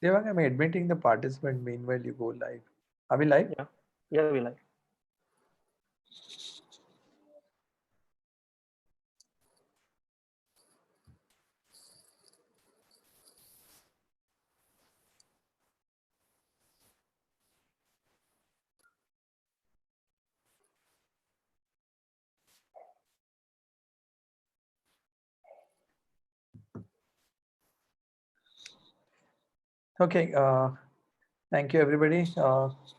Devang, I'm admitting the participant meanwhile you go live. Are we live? Yeah, yeah, we like. Okay. Thank you, everybody.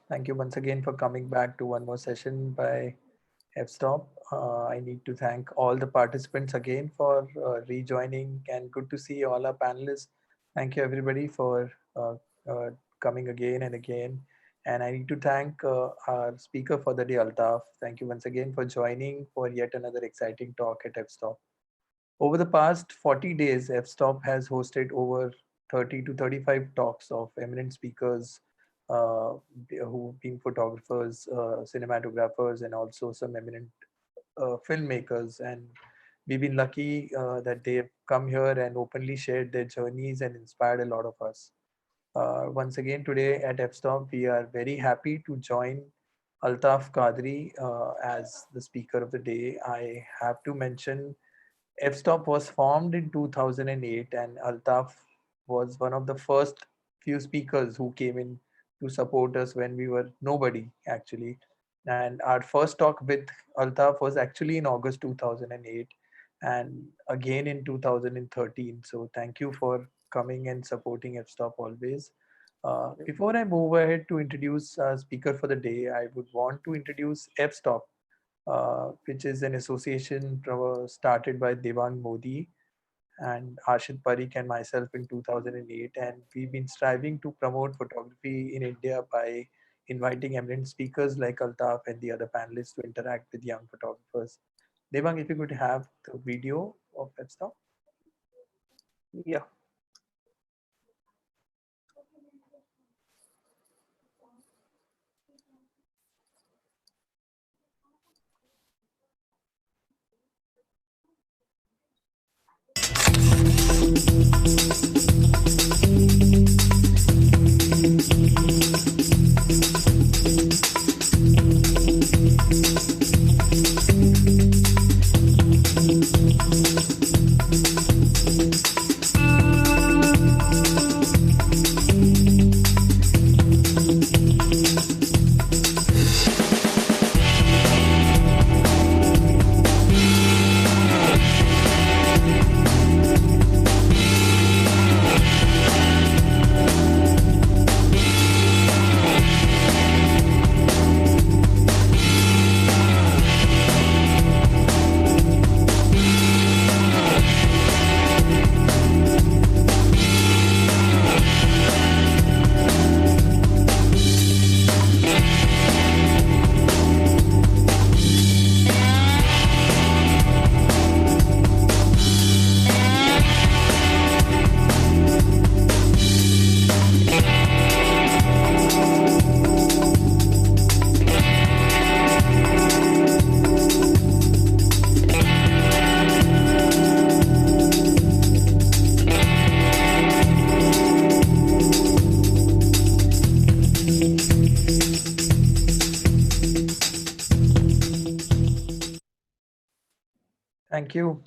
Thank you once again for coming back to one more session by F.Stop. I need to thank all the participants again for rejoining, and good to see all our panelists. Thank you, everybody, for uh, coming again and again. And I need to thank our speaker for the day, Altaf. Thank you once again for joining for yet another exciting talk at F.Stop. Over the past 40 days, F.Stop has hosted over 30 to 35 talks of eminent speakers who've been photographers, cinematographers, and also some eminent filmmakers. And we've been lucky that they have come here and openly shared their journeys and inspired a lot of us. Once again, today at F.Stop, we are very happy to join Altaf Qadri as the speaker of the day. I have to mention F.Stop was formed in 2008, and Altaf was one of the first few speakers who came in to support us when we were nobody, actually. And our first talk with Altaf was actually in August 2008 and again in 2013. So thank you for coming and supporting F.Stop always. Yeah, Before I move ahead to introduce our speaker for the day, I would want to introduce F.Stop, which is an association started by Devang Modi and Arshid Parikh and myself in 2008. And we've been striving to promote photography in India by inviting eminent speakers like Altaf and the other panelists to interact with young photographers. Devang, if you could have the video of that stuff. yeah.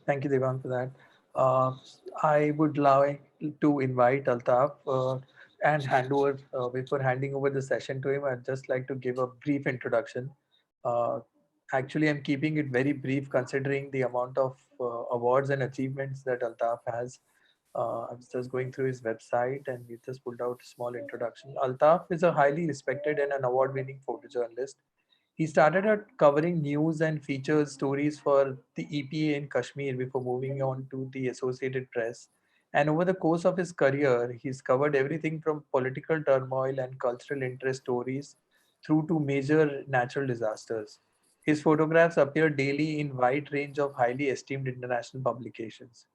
Thank you, Devang, for that. Uh, I would like to invite Altaf and hand over, before handing over the session to him, I'd just like to give a brief introduction. Uh, Actually, I'm keeping it very brief considering the amount of awards and achievements that Altaf has. I was just going through his website and we just pulled out a small introduction. Altaf is a highly respected and an award winning photojournalist. He started out covering news and features stories for the EPA in Kashmir before moving on to the Associated Press. And over the course of his career, he's covered everything from political turmoil and cultural interest stories through to major natural disasters. His photographs appear daily in wide range of highly esteemed international publications.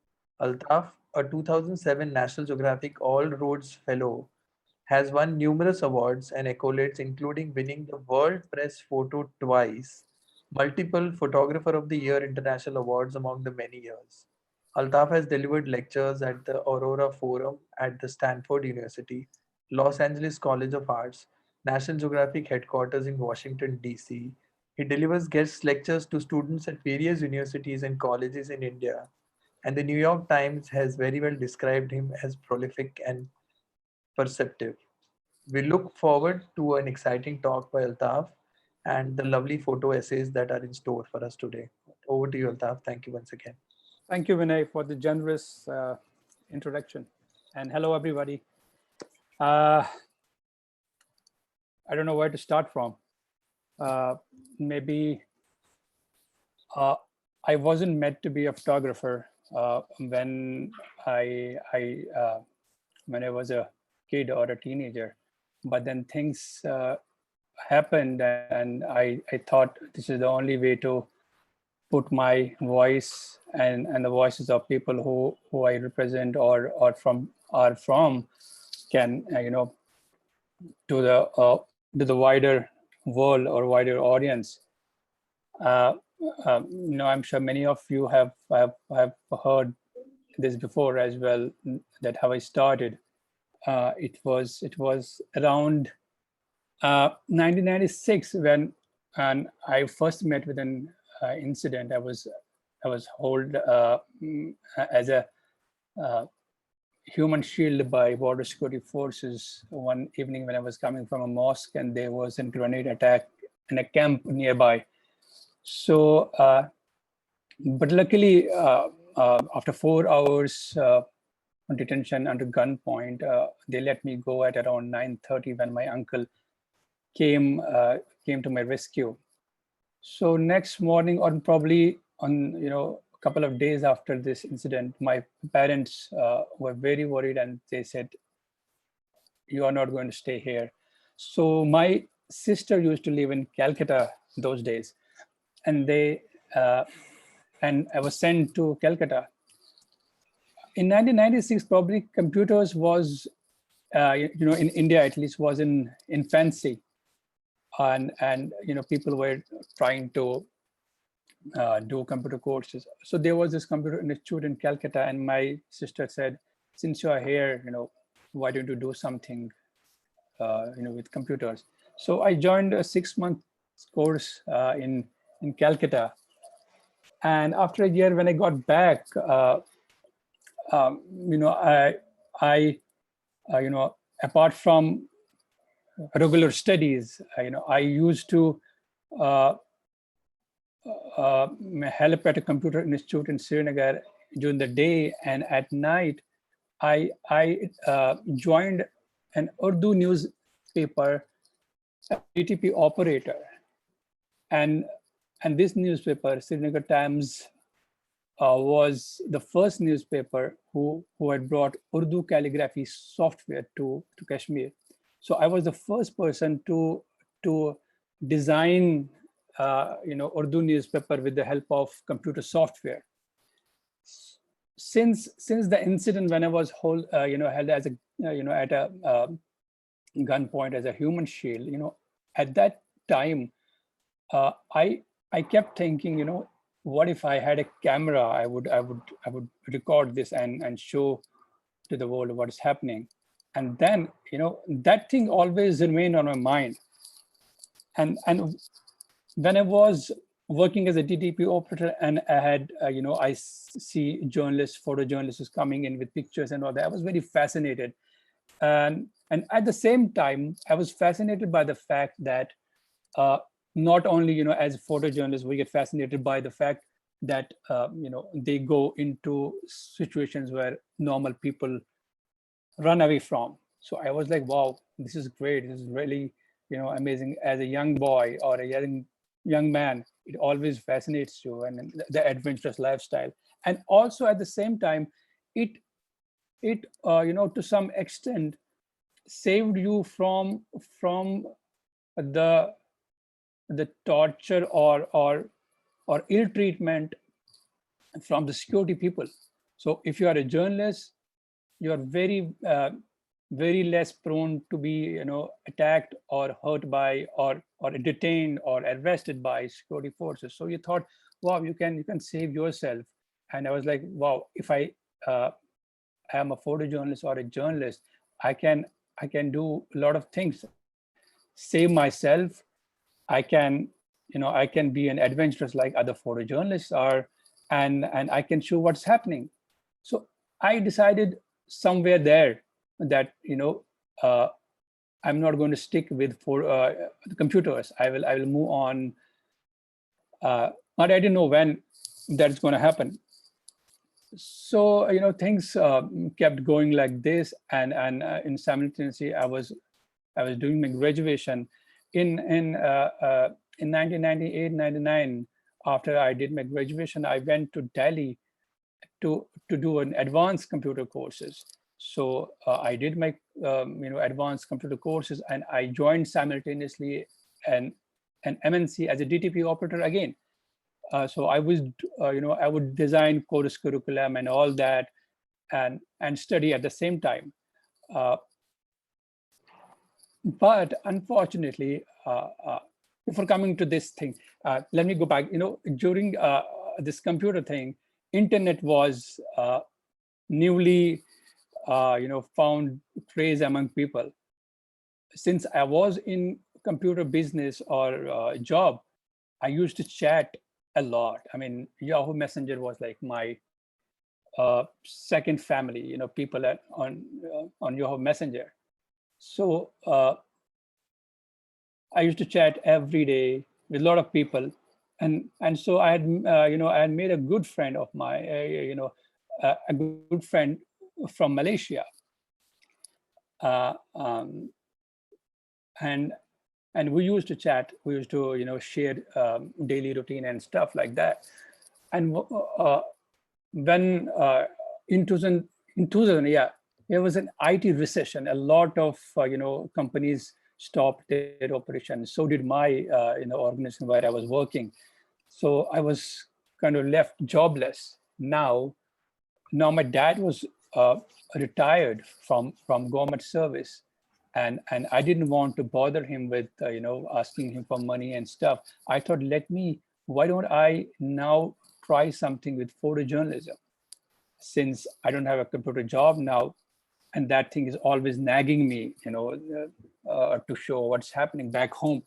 Altaf, a 2007 National Geographic All Roads Fellow, has won numerous awards and accolades, including winning the World Press Photo twice, multiple Photographer of the Year international awards among the many years. Altaf has delivered lectures at the Aurora Forum at the Stanford University, Los Angeles College of Arts, National Geographic headquarters in Washington, D.C. He delivers guest lectures to students at various universities and colleges in India. And the New York Times has very well described him as prolific and perceptive. We look forward to an exciting talk by Altaf and the lovely photo essays that are in store for us today. Over to you, Altaf. Thank you once again. Thank you, Vinay, for the generous introduction. And hello, everybody. Uh, I don't know where to start from. Maybe uh, I wasn't meant to be a photographer when when I was a kid or a teenager. But then things happened, and I thought this is the only way to put my voice and the voices of people who I represent or from can to the wider world or wider audience. Uh, I'm sure many of you have heard this before as well. That how I started. It was around 1996 when and I first met with an incident. I was held as a uh, human shield by border security forces one evening when I was coming from a mosque, and there was a grenade attack in a camp nearby. So, but luckily, after 4 hours detention under gunpoint, they let me go at around 9:30 when my uncle came came to my rescue. So next morning, or probably on a couple of days after this incident, my parents were very worried, and they said, "You are not going to stay here." So my sister used to live in Calcutta those days, and they and I was sent to Calcutta. In 1996, probably computers was in India at least was in infancy, and people were trying to do computer courses. So there was this computer institute in Calcutta, and my sister said, "Since you are here, why don't you do something, with computers?" So I joined a 6-month course in Calcutta, and after a year, when I got back, um, you know, I I apart from regular studies, I used to uh, uh, help at a computer institute in Srinagar during the day, and at night I joined an Urdu newspaper as a DTP operator, and this newspaper, Srinagar Times, was the first newspaper who had brought Urdu calligraphy software to Kashmir. So I was the first person to design Urdu newspaper with the help of computer software. Since the incident when I was held as a at a gunpoint as a human shield, at that time, I kept thinking, what if I had a camera? I would record this and show to the world what is happening. And then, that thing always remained on my mind. And when I was working as a DTP operator, and I had, I see journalists, photojournalists coming in with pictures and all that, I was very fascinated. And at the same time, I was fascinated by the fact that not only, as photojournalists, we get fascinated by the fact that, they go into situations where normal people run away from. So I was like, wow, this is great. This is really, amazing. As a young boy or a young man, it always fascinates you, and the adventurous lifestyle. And also at the same time, it to some extent saved you from the torture or ill treatment from the security people. So if you are a journalist, you are very less prone to be attacked or hurt by or detained or arrested by security forces. So you thought, wow, you can save yourself. And I was like, wow, if I am a photojournalist or a journalist, I can I can do a lot of things. I can save myself. I can, I can be an adventurous like other photojournalists are, and I can show what's happening. So I decided somewhere there that, uh, I'm not going to stick with the computers. I will move on. But I didn't know when that's going to happen. So things kept going like this, and in simultaneously I was doing my graduation in 1998, 99. After I did my graduation, I went to Delhi to do an advanced computer courses. So I did my advanced computer courses, and I joined simultaneously an MNC as a DTP operator again. So I was, I would design course curriculum and all that, and study at the same time. Uh, but unfortunately, before coming to this thing, let me go back. During this computer thing, internet was newly, found craze among people. Since I was in computer business or job, I used to chat a lot. I mean, Yahoo Messenger was like my second family. People on Yahoo Messenger. So I used to chat every day with a lot of people, and so I had I had made a good friend of my a good friend from Malaysia, uh, um, and we used to chat. We used to share daily routine and stuff like that. And when in 2000, yeah, there was an IT recession. A lot of companies stopped their operations. So did my organization where I was working. So I was kind of left jobless. Now my dad was retired from government service, and I didn't want to bother him with asking him for money and stuff. I thought, why don't I now try something with photojournalism, since I don't have a computer job now, and that thing is always nagging me, to show what's happening back home.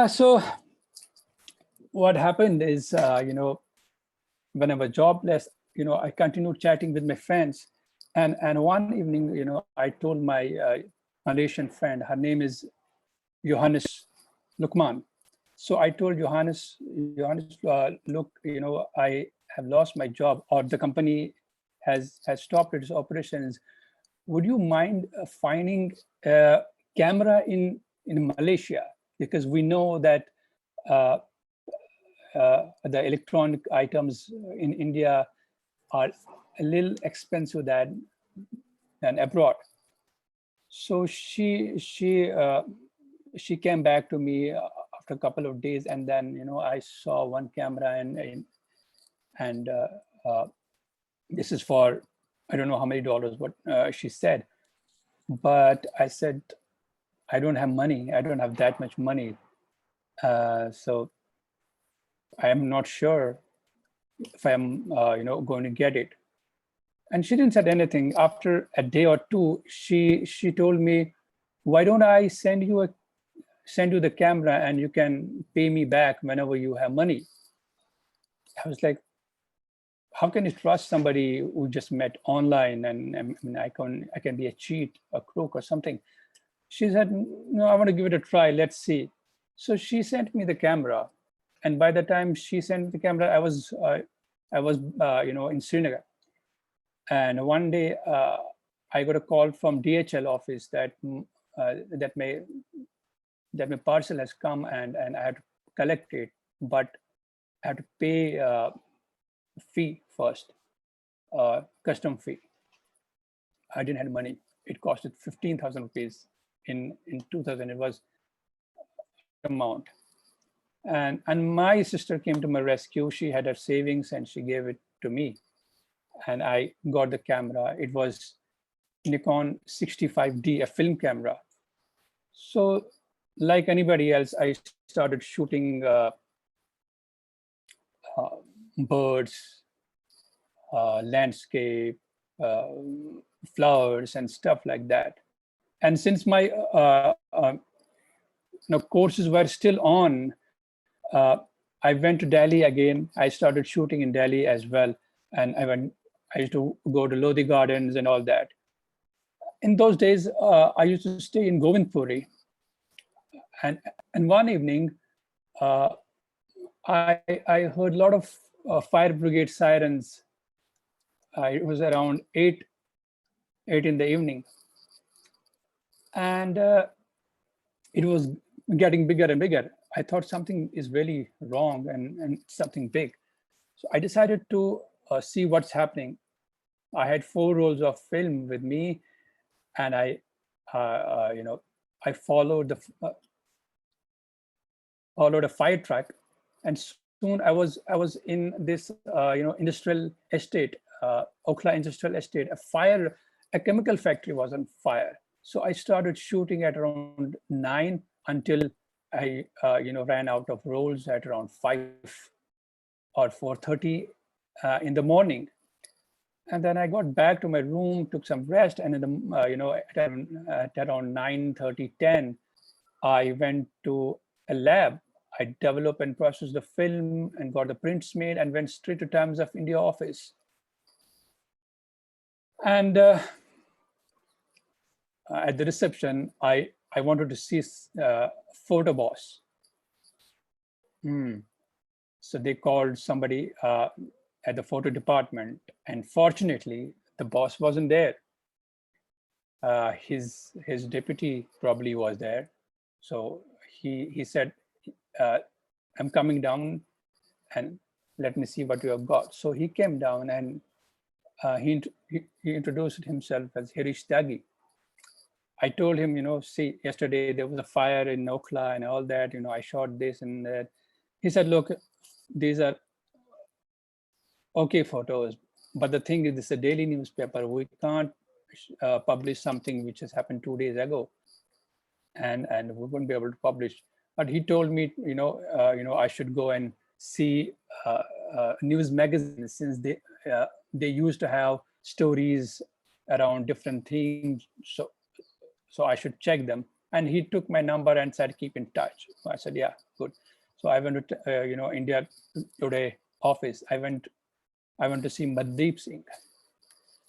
So what happened is, when I was jobless, I continued chatting with my friends. And one evening, I told my Malaysian friend, her name is Johannes Lukman. So I told Johannes, look, I have lost my job, or the company has stopped its operations. Would you mind finding a camera in Malaysia? Because we know that uh, the electronic items in India are a little expensive than abroad. So she came back to me after a couple of days, and then I saw one camera, and this is for, I don't know how many dollars, what she said, but I said, I don't have money. I don't have that much money, so I am not sure if I'm going to get it. And she didn't say anything. After a day or two, she told me, why don't I send you the camera, and you can pay me back whenever you have money. I was like, how can you trust somebody who just met online, and I mean, I can be a cheat, a crook, or something. She said, no, I want to give it a try, let's see. So she sent me the camera, and by the time she sent the camera, I was in Srinagar. And one day I got a call from DHL office that that my parcel has come, and I had to collect it, but I had to pay fee first, custom fee. I didn't have money. It costed 15,000 rupees in 2000. It was amount. And my sister came to my rescue. She had her savings and she gave it to me, and I got the camera. It was Nikon 65D, a film camera. So like anybody else, I started shooting birds, landscape, flowers, and stuff like that. And since my courses were still on, I went to Delhi again. I started shooting in Delhi as well, and I used to go to Lodi Gardens and all that. In those days, I used to stay in Govindpuri, and one evening, uh, I heard a lot of fire brigade sirens. It was around 8 in the evening, and it was getting bigger and bigger. I thought something is really wrong and something big. So I decided to see what's happening. I had 4 rolls of film with me, and I followed a fire truck, and soon I was in this industrial estate, Okhla industrial estate. A chemical factory was on fire. So I started shooting at around 9 until I ran out of rolls at around 5 or 4:30 in the morning. And then I got back to my room, took some rest, and in the at around 9:30, 10, I went to a lab. I developed and processed the film and got the prints made and went straight to Times of India office. And at the reception, I wanted to see photo boss. So they called somebody at the photo department, and fortunately, the boss wasn't there. His deputy probably was there. So he said, I'm coming down and let me see what you have got. So he came down, and he introduced himself as Harish Tyagi. I told him, see, yesterday there was a fire in Okhla and all that, I shot this and that. He said, look, these are okay photos, but the thing is, this is a daily newspaper. We can't publish something which has happened 2 days ago, and we wouldn't be able to publish. But he told me, I should go and see news magazines, since they used to have stories around different things. So I should check them. And he took my number and said, keep in touch. So I said, yeah, good. So I went to India Today office. I went to see Mandeep Singh,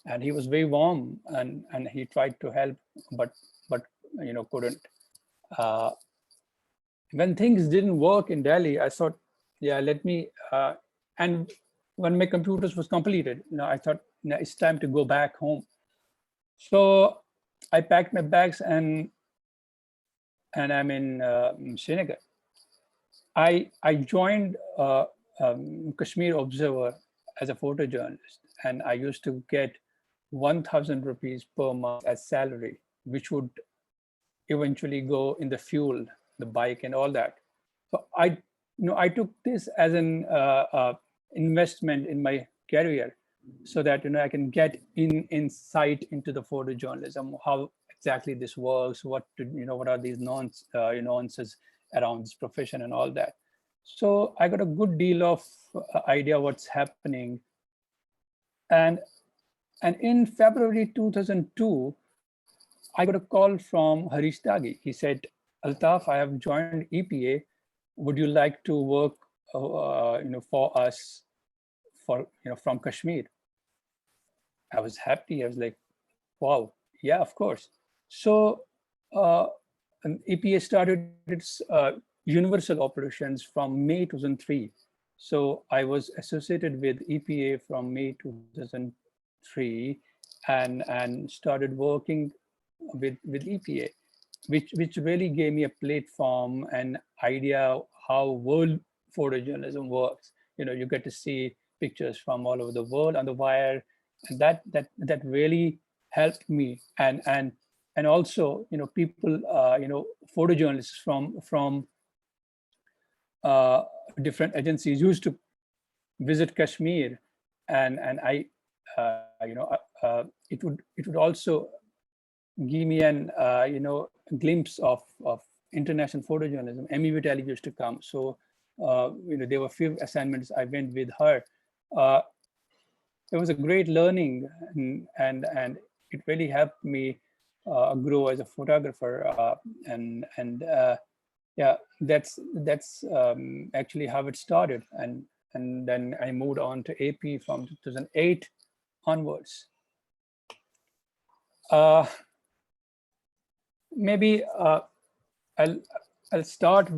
and he was very warm, and he tried to help, but couldn't. When things didn't work in Delhi, I thought, yeah, let me. And when my computers was completed, I thought, it's time to go back home. So I packed my bags and I'm in Srinagar. I joined Kashmir Observer as a photojournalist, and I used to get 1,000 rupees per month as salary, which would eventually go in the fuel, the bike, and all that. So I took this as an investment in my career, so that I can get insight into the photojournalism, how exactly this works, what are these nuances around this profession and all that. So I got a good deal of idea what's happening. And in February 2002, I got a call from Harish Tyagi. He said, Altaf, I have joined EPA. Would you like to work for us from Kashmir? I was happy. I was like, wow, yeah, of course. So EPA started its universal operations from May 2003. So I was associated with EPA from May 2003 and started working with EPA, which really gave me a platform and idea how world photojournalism works. You get to see pictures from all over the world on the wire, and that really helped me. And also, people, photojournalists from different agencies used to visit Kashmir, and I, it would also give me an glimpse of international photojournalism. Emmy Vitali used to come, so there were few assignments I went with her. It was a great learning, and it really helped me grow as a photographer, and yeah, that's actually how it started, and then I moved on to AP from 2008 onwards. Maybe I'll I'll start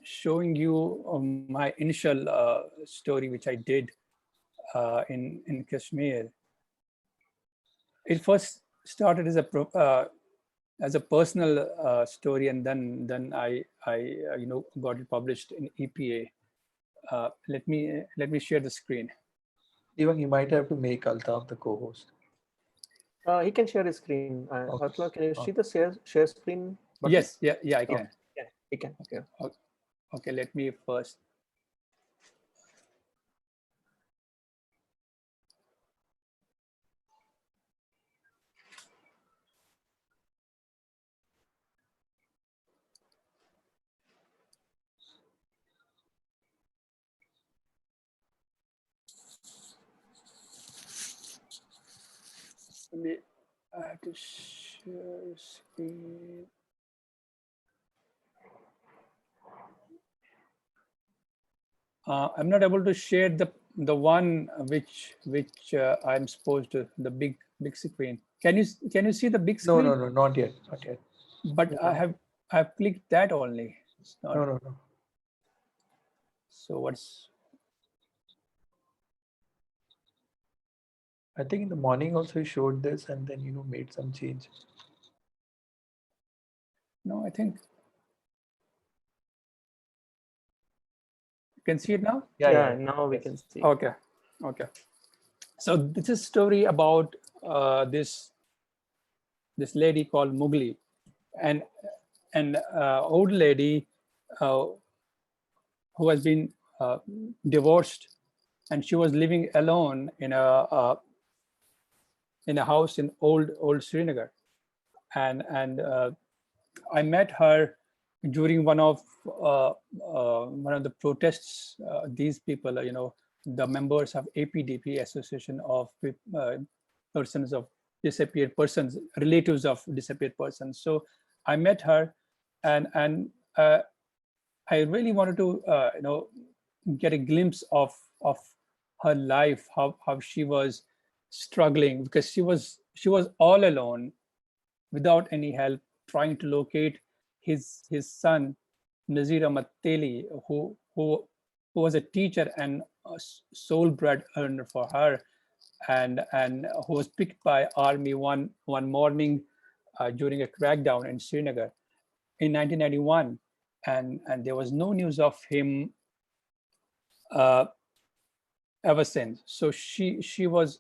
showing you my initial story, which I did in Kashmir. It first started as a personal story, and then I got it published in EPA. Let me share the screen. Even you might have to make Altaf the co-host. He can share his screen. Atla, can you see the share screen button? Yes, yeah, I Oh, can. yeah, he can. Yeah. Okay, let me first. Let me add to share screen. I'm not able to share the one which I'm supposed to, the big screen. Can you see the big screen? No, not yet, not yet. But I've clicked that only. It's not. No. So what's? I think in the morning also you showed this, and then made some change. No, I think you can see it now. Yeah. Now we can see. Okay. So this is a story about this lady called Mugli, and old lady who has been divorced, and she was living alone in a house in old Srinagar, and I met her during one of the protests. These people, the members of APDP, Association of Persons of Disappeared Persons, relatives of disappeared persons. So I met her, and I really wanted to get a glimpse of her life, how she was struggling, because she was all alone, without any help, trying to locate his son Nazir Ahmad Teli, who was a teacher and a sole bread earner for her, and who was picked by army one morning during a crackdown in Srinagar in 1991, and there was no news of him uh, ever since. So she was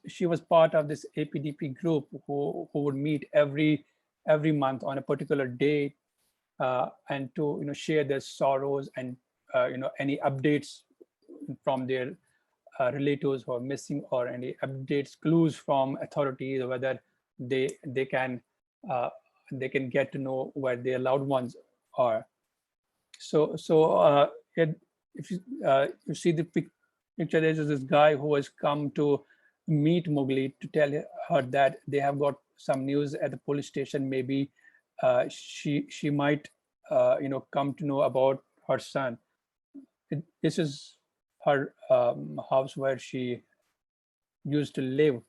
part of this APDP group who would meet every month on a particular day, and to share their sorrows and any updates from their relatives who are missing, or any updates, clues from authorities, whether they can get to know where their loved ones are. So if you see the picture, there's this guy who has come to meet Mowgli to tell her that they have got some news at the police station. Maybe she might come to know about her son. This is her house where she used to live.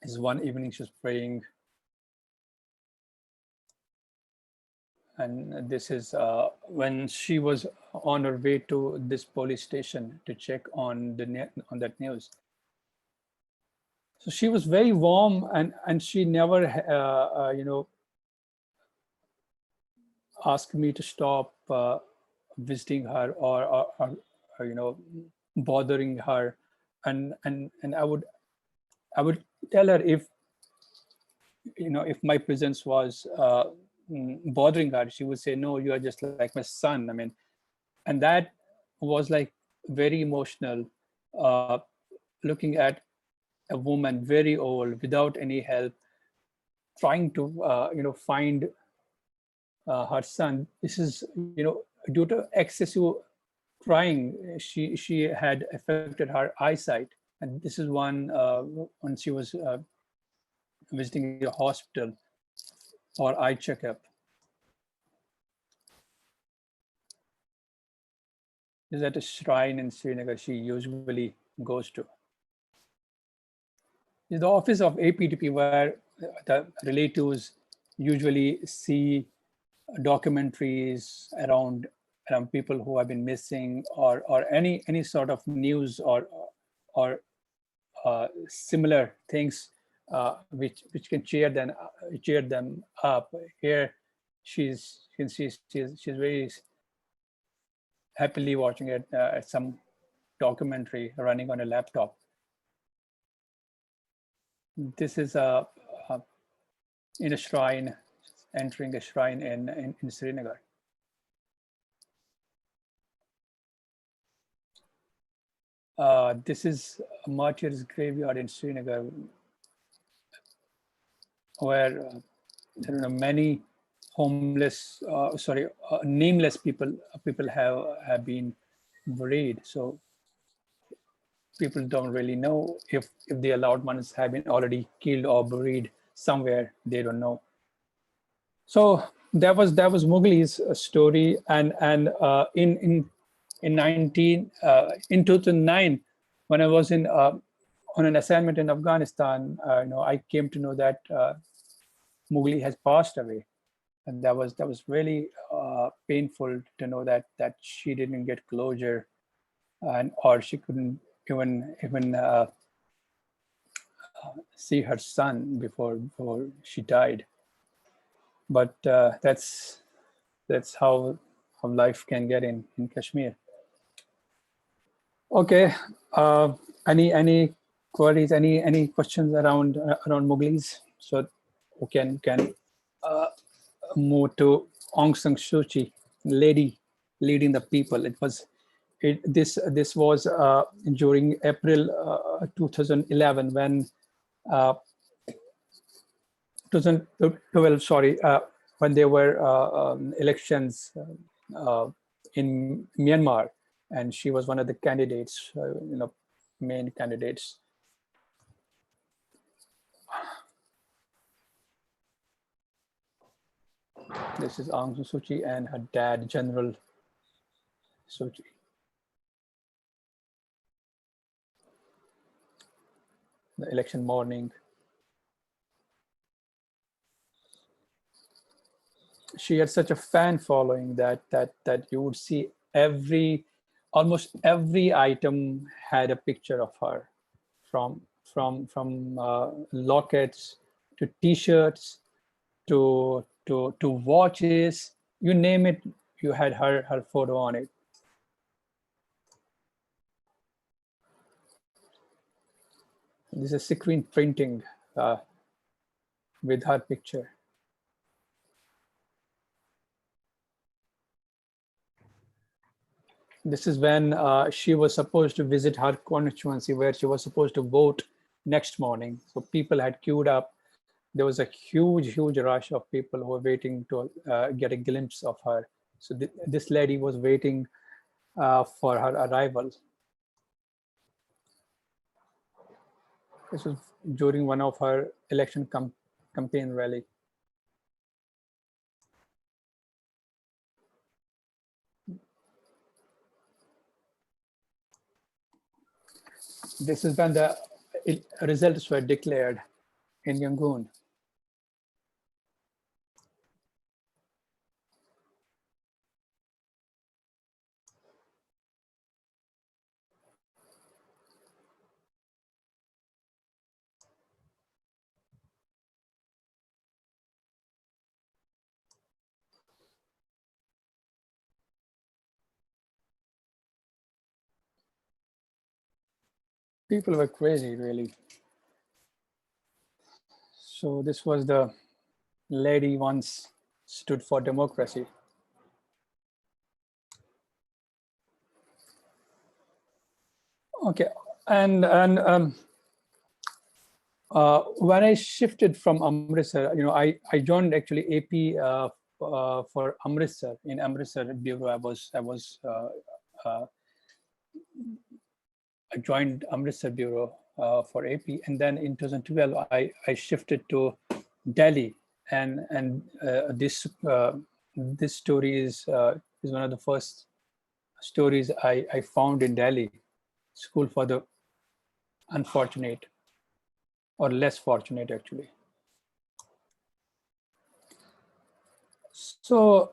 Is one evening she's praying, and this is when she was on her way to this police station to check on on that news. So she was very warm, and she never asked me to stop visiting her, or bothering her, and I would tell her if my presence was bothering her. She would say, no, you are just like my son. I mean, and that was like very emotional, uh, looking at a woman very old, without any help, trying to find her son. This is due to excessive crying, she had affected her eyesight, and this is when she was visiting a hospital or eye checkup. Is at a shrine in Srinagar she usually goes to. Is the office of APTP where the relatives usually see documentaries around people who have been missing, or any sort of news or similar things which can cheer them up. Here she's very happily watching it at some documentary running on a laptop. This is in a shrine, entering a shrine in Srinagar. This is a martyr's graveyard in Srinagar, where many homeless, nameless people have been buried. So people don't really know if the allowed ones have been already killed or buried somewhere. They don't know. So that was Mughali's story, and in 2009, when I was on an assignment in Afghanistan, I came to know that Mughali has passed away, and that was really painful to know that she didn't get closure, or she couldn't even see her son before she died. But that's how life can get in Kashmir. Okay, any queries, any questions around Mughals? So we can move to Aung San Suu Kyi, lady leading the people. This was during April 2011, when 2012, sorry, when there were elections in Myanmar, and she was one of the candidates, main candidates. This is Aung San Suu Kyi and her dad, General Suu Kyi. The election morning. She had such a fan following that you would see almost every item had a picture of her, from lockets to T-shirts to watches, you name it, you had her photo on it. This is screen printing with her picture. This is when she was supposed to visit her constituency, where she was supposed to vote next morning. So people had queued up. There was a huge rush of people who were waiting to get a glimpse of her. So this lady was waiting for her arrival. This was during one of her election campaign rally. This is when the results were declared in Yangon. People were crazy, really. So this was the lady once stood for democracy. Okay, and when I shifted from Amritsar, I joined actually AP for Amritsar. In Amritsar bureau, I joined Amritsar bureau for AP, and then in 2012 I shifted to Delhi, and this story is one of the first stories I found in Delhi, school for the unfortunate or less fortunate actually. So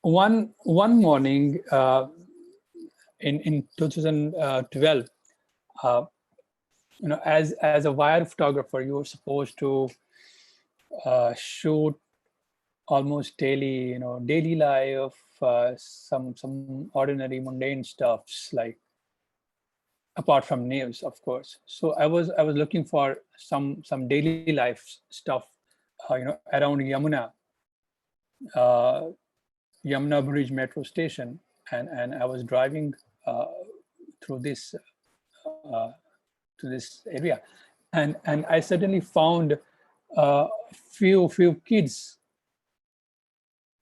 one morning in 2012, as a wire photographer, you were supposed to shoot almost daily, daily life, some ordinary mundane stuffs, like apart from news, of course. So I was looking for some daily life stuff, around uh, Yamuna Bridge metro station, and I was driving through this uh, to this area, and I suddenly found few kids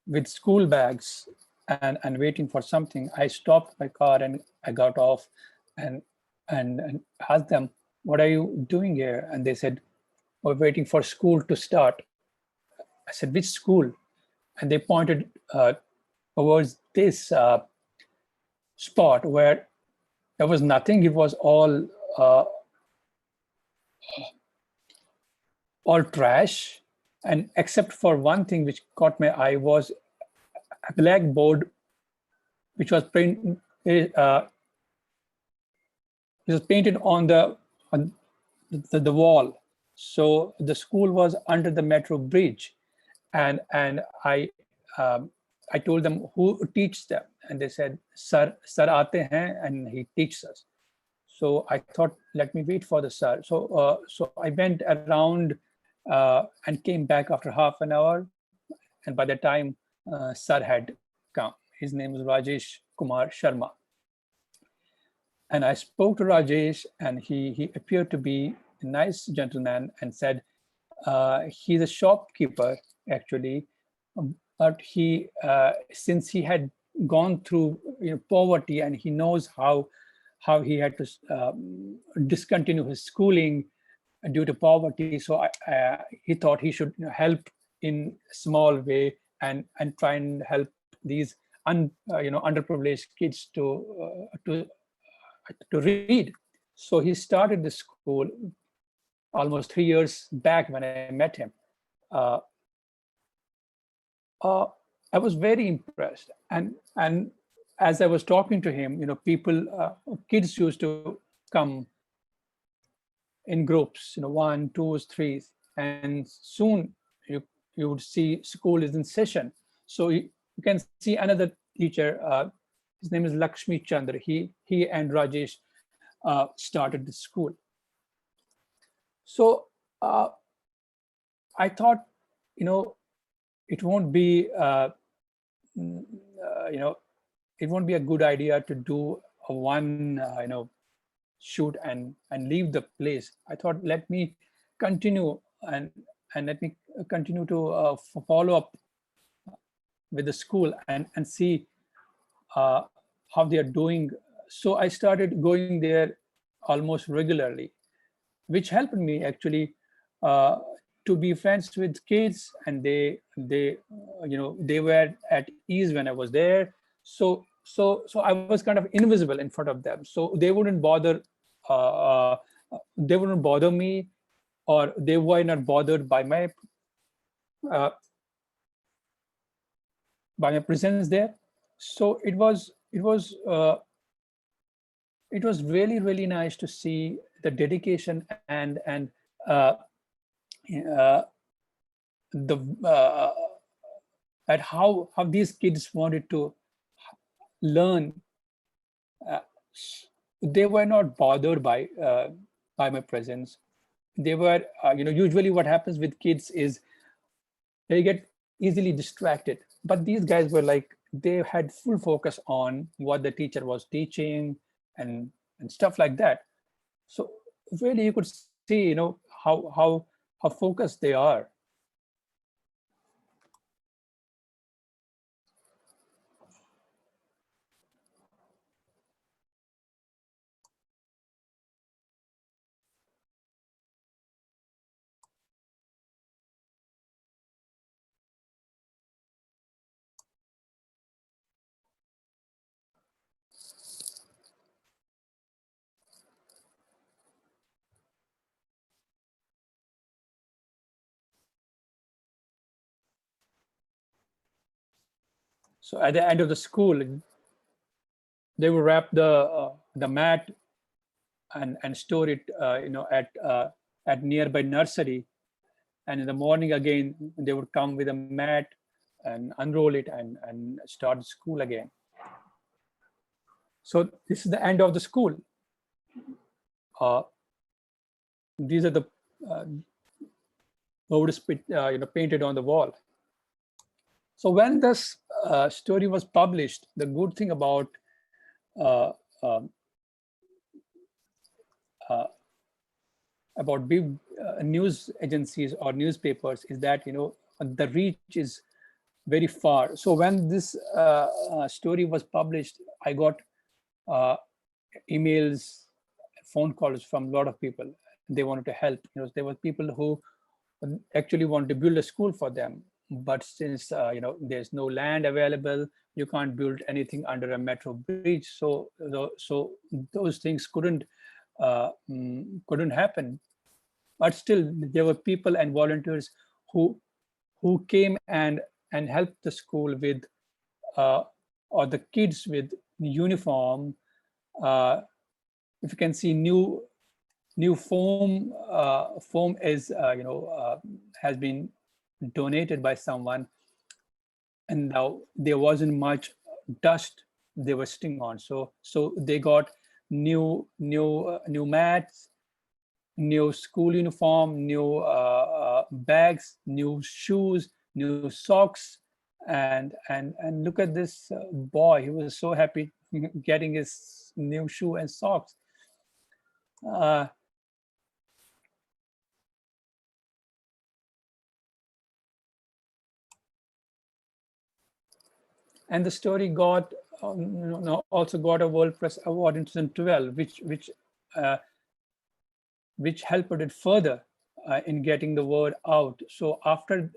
with school bags and waiting for something. I stopped my car and I got off and and asked them, "What are you doing here?" And they said, "We're waiting for school to start." I said, "Which school?" And they pointed towards this spot where there was nothing. It was all trash, and except for one thing which caught my eye was a blackboard which was painted on the wall. So the school was under the metro bridge, and um, I told them who teaches them, and they said, "Sir aate hain," and he teaches us. So I thought, let me wait for the sir. So I went around and came back after half an hour, and by the time sir had come, his name was Rajesh Kumar Sharma. And I spoke to Rajesh, and he appeared to be a nice gentleman and said, he's a shopkeeper actually, but since he had gone through poverty, and he knows how he had to discontinue his schooling due to poverty. So he thought he should help in a small way and try and help these underprivileged kids to read. So he started the school almost 3 years back when I met him. Uh, uh, I was very impressed, and as I was talking to him, kids used to come in groups, one, twos, threes, and soon you would see school is in session. So you can see another teacher. His name is Lakshmi Chandra. He and Rajesh started the school. So I thought, it won't be it won't be a good idea to do a one shoot and leave the place. I thought, let me continue and let me continue to follow up with the school and see uh, how they are doing. So I started going there almost regularly, which helped me actually uh, to be friends with kids, and they were at ease when I was there. So I was kind of invisible in front of them, so uh, they wouldn't bother me, or they were not bothered uh, by my presence there. So it was really nice to see the dedication and uh, uh, the at how these kids wanted to learn. uh, they were not bothered by my presence. They were usually what happens with kids is they get easily distracted, but these guys were like, they had full focus on what the teacher was teaching and stuff like that. So really you could see how focused they are. So at the end of the school, they would wrap the mat and store it, at nearby nursery. And in the morning again, they would come with a mat and unroll it and start school again. So this is the end of the school. These are the notice painted on the wall. So when this story was published, the good thing about uh, um, big news agencies or newspapers is that the reach is very far. So when this story was published, I got emails, phone calls from a lot of people. They wanted to help. There were people who actually wanted to build a school for them, but since there's no land available, you can't build anything under a metro bridge. So those things couldn't happen. But still, there were people and volunteers who came and helped the school with or the kids with uniform. If you can see, new foam is has been donated by someone, and now there wasn't much dust they were sitting on. So they got new mats, new school uniform, new bags, new shoes, new socks, and look at this boy. He was so happy getting his new shoe and socks. And the story got also got a World Press Award in 2012, which helped it further in getting the word out. So after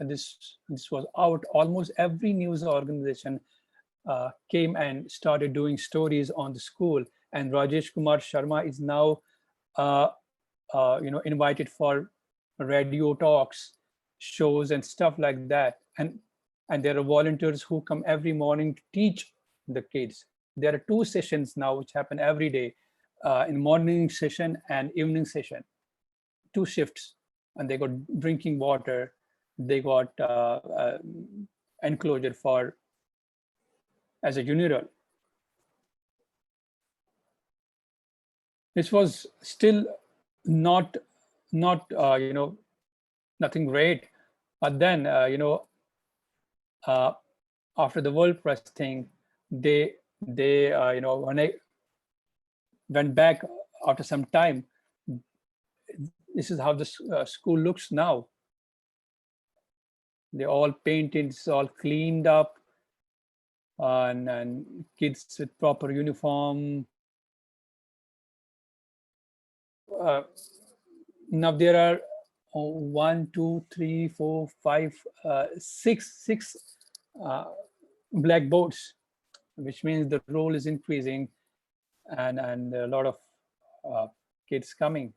this was out, almost every news organization came and started doing stories on the school. And Rajesh Kumar Sharma is now invited for radio talks, shows, and stuff like that. And there are volunteers who come every morning to teach the kids. There are 2 sessions now which happen every day, in morning session and evening session, 2 shifts. And they got drinking water, they got enclosure for as a funeral. This was still not nothing great, but then after the World Press thing, they when I went back after some time, this is how the school looks now. They're all painted, it's all cleaned up, and kids with proper uniform. Now there are 1, 2, 3, 4, 5, 6 blackboards, which means the roll is increasing, and a lot of kids coming.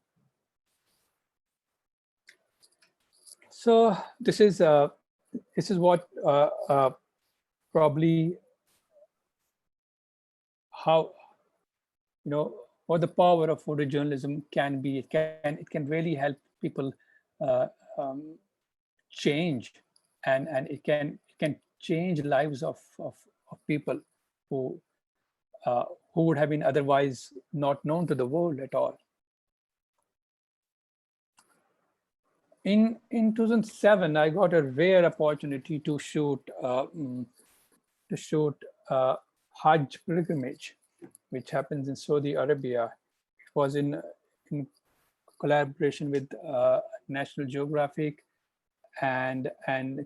So this is what probably how what the power of photojournalism can be. It can really help people change, and it can change lives of people who would have been otherwise not known to the world at all. In 2007, I got a rare opportunity to shoot Hajj pilgrimage, which happens in Saudi Arabia. It was in collaboration with National Geographic and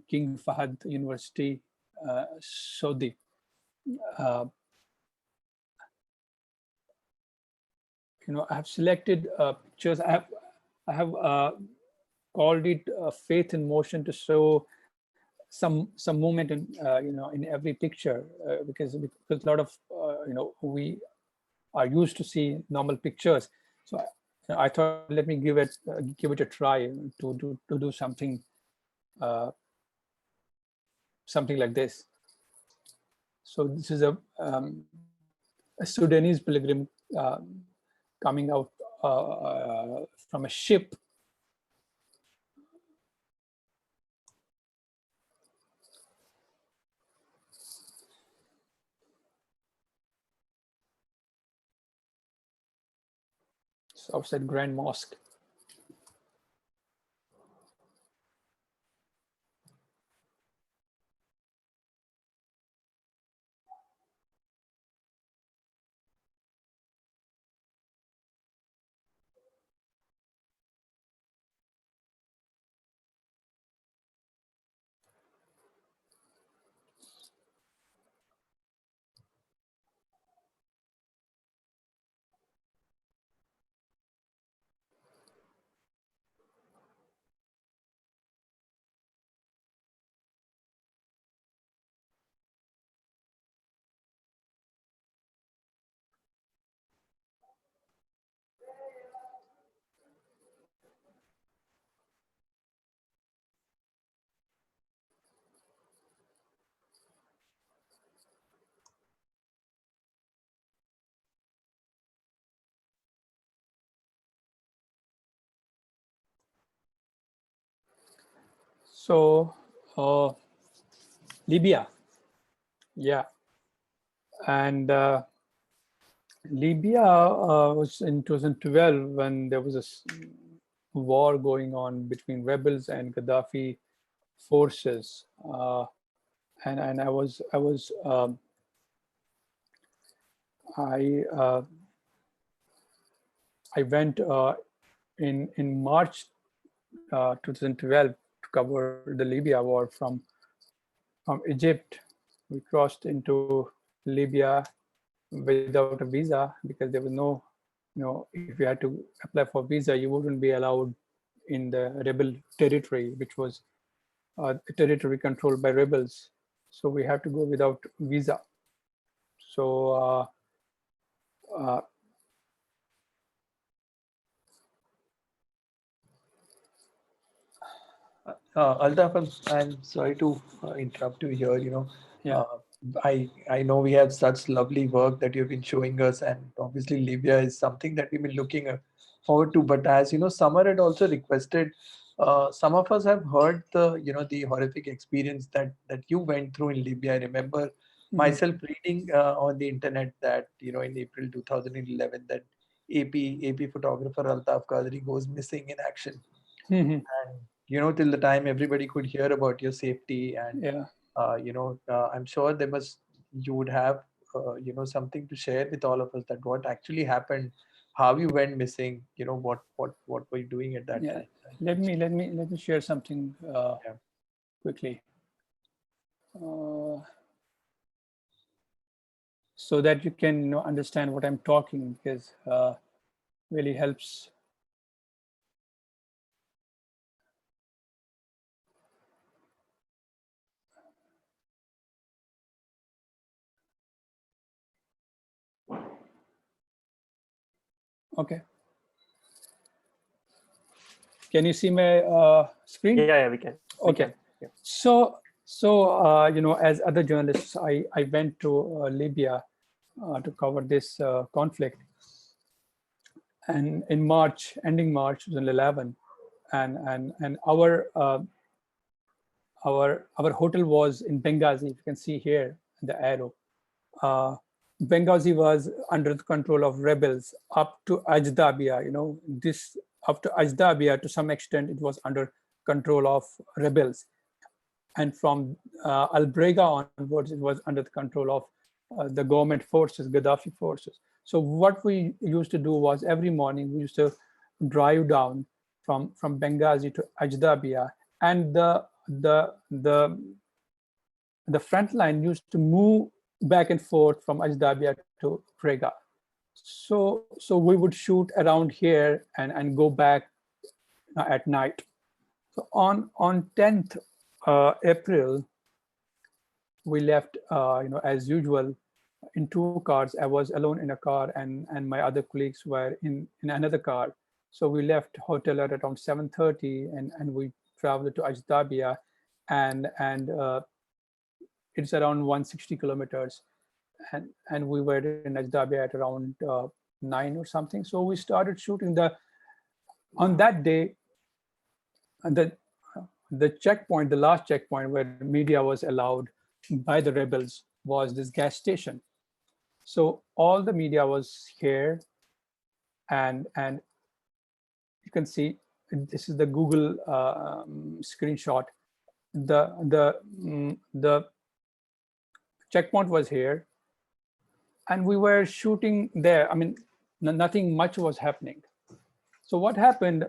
King Fahd University, Saudi. I have selected pictures. I have called it faith in motion, to show some movement in in every picture, because a lot of we are used to see normal pictures. So I thought, let me give it a try to do something like this. So this is a Sudanese pilgrim coming out from a ship. It's outside Grand Mosque. So Libya, yeah, and Libya was in 2012 when there was a war going on between rebels and Gaddafi forces, and I I went in March 2012 to cover the Libya war from Egypt. We crossed into Libya without a visa because there was no, if you had to apply for visa, you wouldn't be allowed in the rebel territory, which was a territory controlled by rebels. So we had to go without visa. So uh, Altaf, I'm sorry to interrupt you here. yeah, I know we have such lovely work that you've been showing us, and obviously Libya is something that we've been looking forward to. But as you know, Summer had also requested. Some of us have heard the horrific experience that you went through in Libya. I remember myself reading on the internet that in April 2011 that AP photographer Altaf Qadri goes missing in action. Mhm. And till the time everybody could hear about your safety, and yeah, I'm sure you would have something to share with all of us, that what actually happened, how you went missing, what were you doing at that yeah. time, right? Let me share something Yeah. quickly, uh, so that you can understand what I'm talking, because really helps. Okay. Can you see my screen? Yeah, we can. Okay. Yeah. So, as other journalists, I went to Libya to cover this conflict, and in March, ending March 2011, and our hotel was in Benghazi. You can see here the arrow. Uh, Benghazi was under the control of rebels up to Ajdabia. This up to Ajdabia, to some extent, it was under control of rebels. And from Al Brega onwards, it was under the control of the government forces, Gaddafi forces. So what we used to do was every morning we used to drive down from Benghazi to Ajdabia, and the front line used to move back and forth from Ajdabia to Brega. So we would shoot around here and go back at night. So on 10th April, we left, as usual, in two cars. I was alone in a car, and my other colleagues were in another car. So we left hotel at around 7:30, and we traveled to Ajdabia, and it's around 160 kilometers, and we were in Ajdabi at around 9 or something. So we started shooting on that day, the checkpoint, the last checkpoint where media was allowed by the rebels was this gas station. So all the media was here, and you can see this is the Google screenshot. The checkpoint was here, and we were shooting there. I mean, nothing much was happening. So what happened?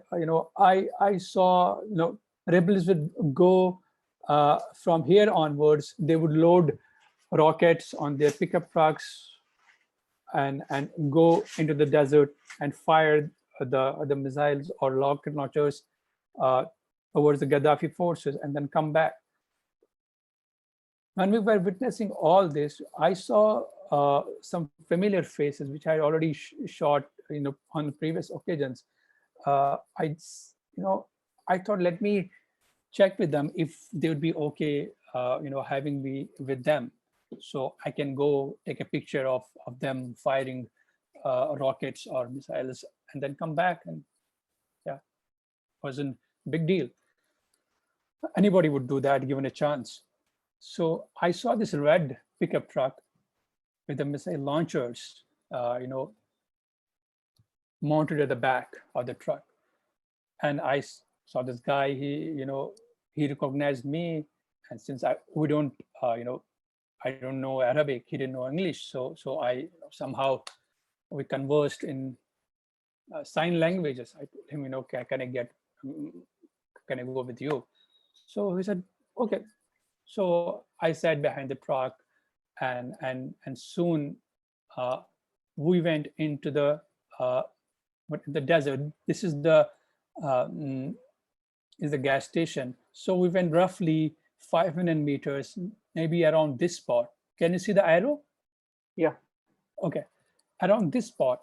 I saw rebels would go from here onwards. They would load rockets on their pickup trucks and go into the desert and fire the missiles or rocket launchers towards the Gaddafi forces and then come back. When we were witnessing all this, I saw some familiar faces which I had already shot on previous occasions. I thought, let me check with them if they would be okay having me with them, so I can go take a picture of them firing rockets or missiles and then come back. And yeah, it wasn't a big deal. Anybody would do that given a chance. So I saw this red pickup truck with the missile launchers mounted at the back of the truck, and I saw this guy. He recognized me, and since we don't I don't know Arabic, he didn't know English, so I somehow we conversed in sign languages. I told him, can I go with you? So he said, okay. So I sat behind the truck, and soon we went into the desert. This is the gas station. So we went roughly 500 meters, maybe around this spot. Can you see the arrow? Yeah. Okay, around this spot,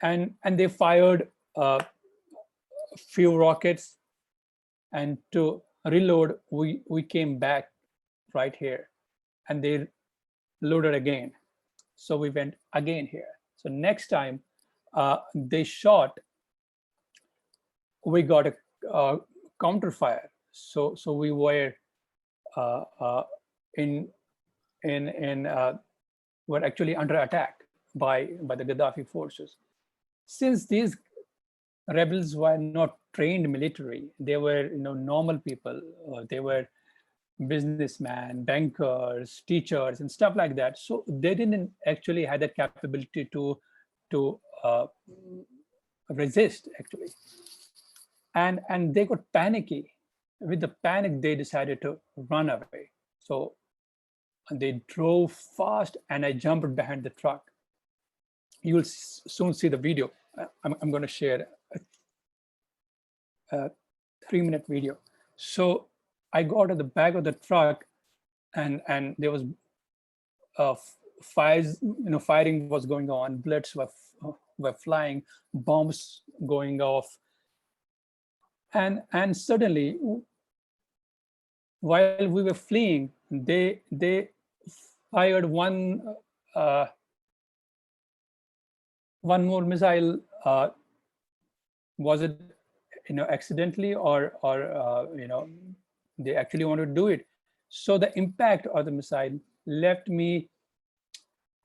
and they fired a few rockets, and to reload, we came back right here, and they loaded again. So we went again here. So next time they shot, we got a counter fire. So we were were actually under attack by the Gaddafi forces. Since these rebels were not trained military, they were normal people. They were businessmen, bankers, teachers, and stuff like that. So they didn't actually have that capability to resist actually, and they got panicky. With the panic, they decided to run away. So they drove fast, and I jumped behind the truck. You will soon see the video. I'm going to share a 3-minute video. So I got at the back of the truck, and there was fires, firing was going on, bullets were flying, bombs going off, and suddenly, while we were fleeing, they fired one more missile. Was it accidentally, or they actually wanted to do it? So the impact of the missile left me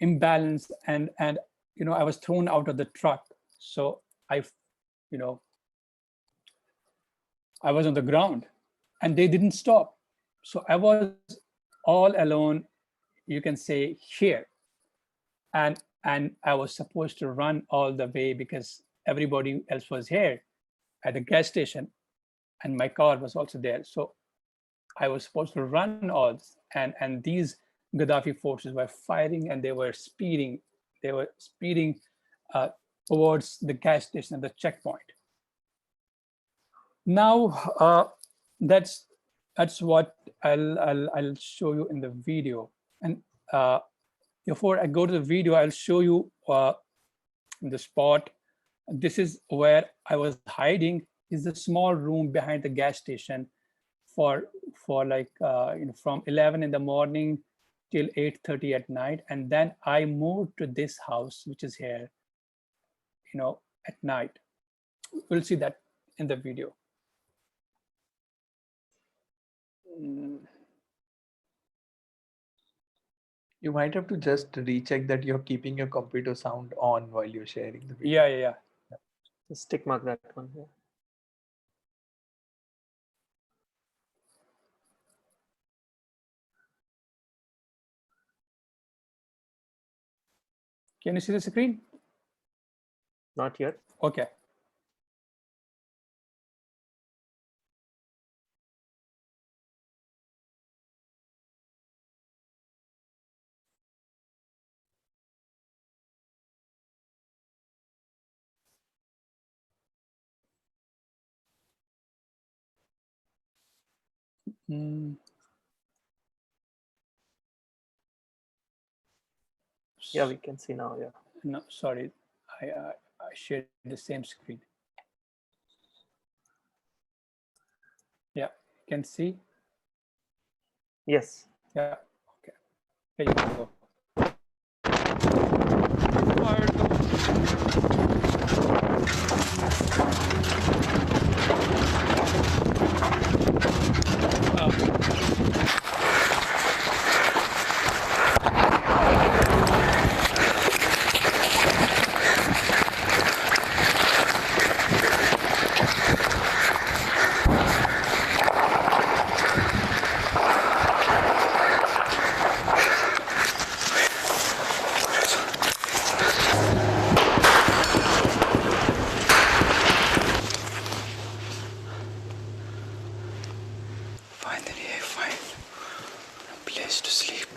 imbalanced, and I was thrown out of the truck. So I was on the ground, and they didn't stop. So I was all alone, you can say, here, and I was supposed to run all the way because everybody else was here at the gas station, and my car was also there. So I was supposed to run all this, and these Gaddafi forces were firing, and they were speeding. They were speeding towards the gas station and the checkpoint. Now that's what I'll show you in the video. And before I go to the video, I'll show you the spot. This is where I was hiding. Is a small room behind the gas station for like from 11 in the morning till 8:30 at night, and then I moved to this house, which is here, at night. We'll see that in the video. You might have to just recheck that you're keeping your computer sound on while you're sharing the video. Yeah. Just tick mark that one. Yeah. Can you see the screen? Not yet. Okay. Yeah, we can see now. Yeah. No, sorry, I shared the same screen. Yeah, you can see. Yes. Yeah. Okay. Here you can go. Finally, I find a place to sleep.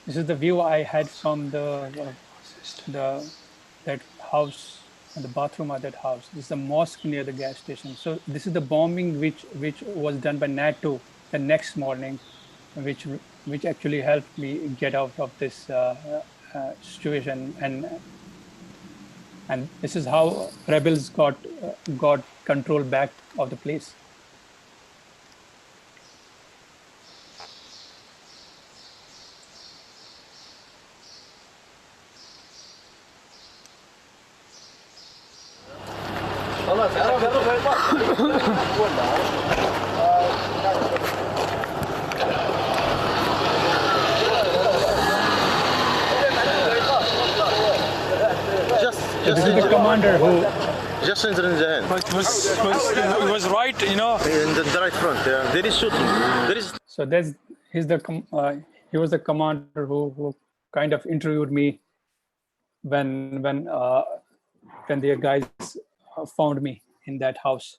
This is the view I had from that house and the bathroom at that house. This is a mosque near the gas station. So this is the bombing which was done by NATO the next morning, which actually helped me get out of this situation, and this is how rebels got control back of the place. This is the commander who just enter in the end. It was right, In the right front. There is shooting. There is. So he was the commander who kind of interviewed me when their guys found me in that house.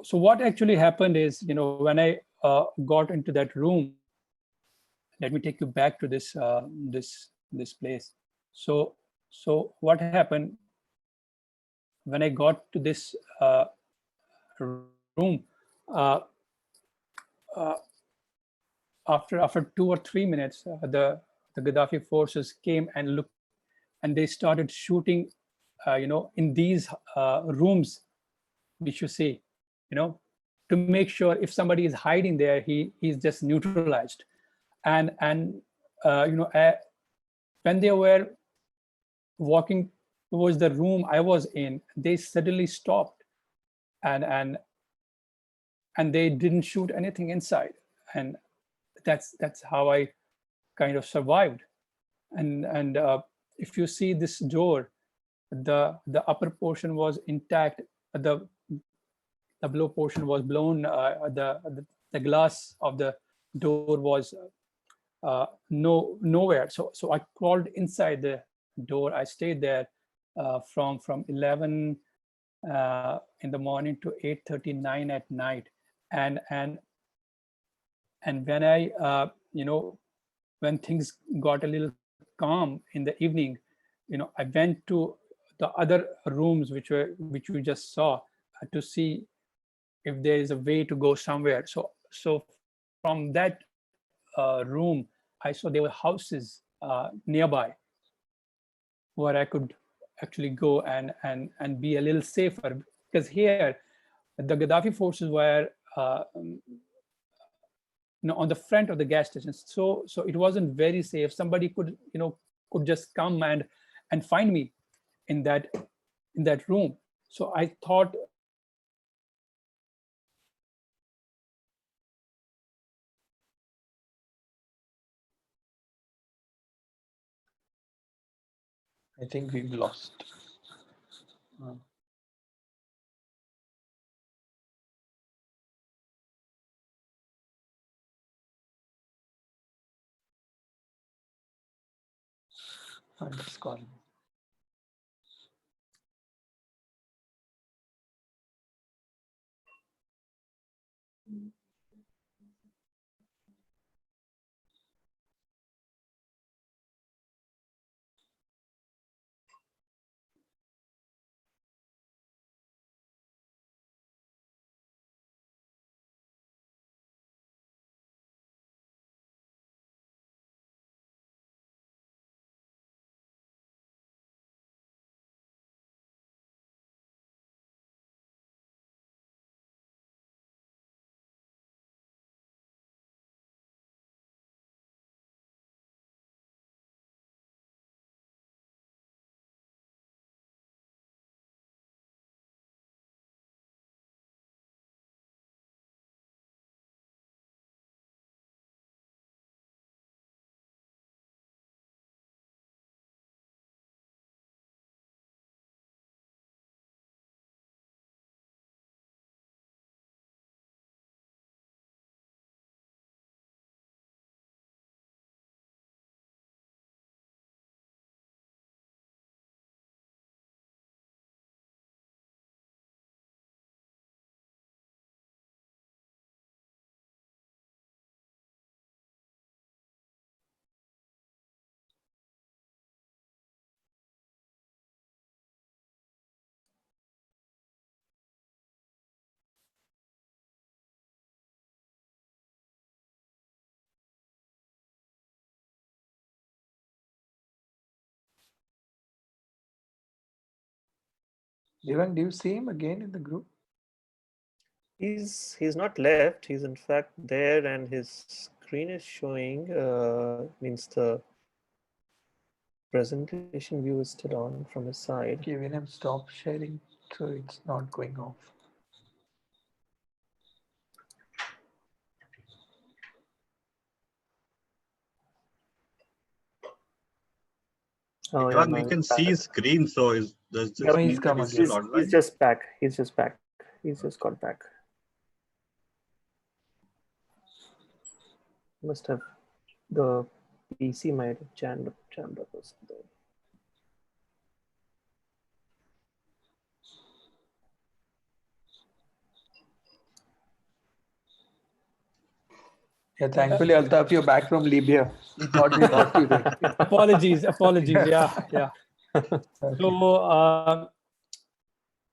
So what actually happened is, when I got into that room, let me take you back to this this place. So what happened when I got to this room? After 2 or 3 minutes, the Gaddafi forces came and looked, and they started shooting, in these rooms, which you see, to make sure if somebody is hiding there, he's just neutralized. And when they were walking towards the room I was in, they suddenly stopped, and they didn't shoot anything inside, and that's how I kind of survived. And if you see this door, the upper portion was intact, the below portion was blown, the the glass of the door was nowhere. So I crawled inside the door. I stayed there from 11 in the morning to 8:39 at night, and when I when things got a little calm in the evening, I went to the other rooms which we just saw to see if there is a way to go somewhere. So from that room, I saw there were houses nearby where I could actually go and be a little safer, because here the Gaddafi forces were on the front of the gas station, so it wasn't very safe. Somebody could could just come and find me in that room. So I thought I think we've lost. I'm just calling. Devang, do you see him again in the group? He's not left. He's in fact there, and his screen is showing. Means the presentation view is still on from his side. Okay, when I'm stop sharing, so it's not going off. Oh, Devang, no, we he's can see back. his screen, so does this Yeah, he's mean that come he's again. still He's online? just back. He's just back. He's just got back. Must have the PC might have jammed up or something. Yeah, thankfully, Altaf, you're back from Libya. We thought we lost you there. apologies. Yeah. So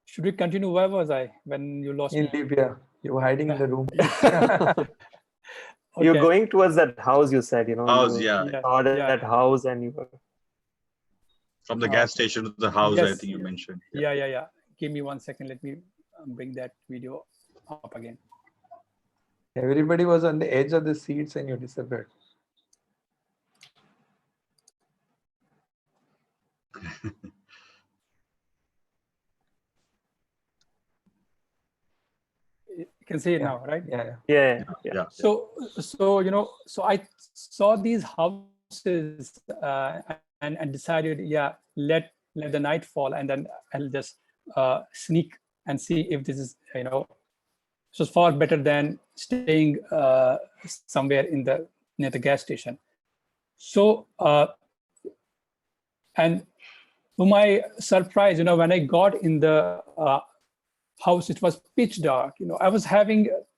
should we continue? Where was I when you lost In me? Libya, you were hiding in the room. You're Okay. going towards that house, you said, House, you yeah. saw that house and you were. From the gas station to the house, I Yes. think you mentioned. Yeah. Give me 1 second. Let me bring that video up again. Everybody was on the edge of the seats and you disappeared. You can see it Yeah. now, right? Yeah. Yeah. So so I saw these houses and decided, yeah, let the night fall, and then I'll just sneak and see if this is So it's far better than staying somewhere near the gas station. So, and to my surprise, when I got in the house, it was pitch dark. I was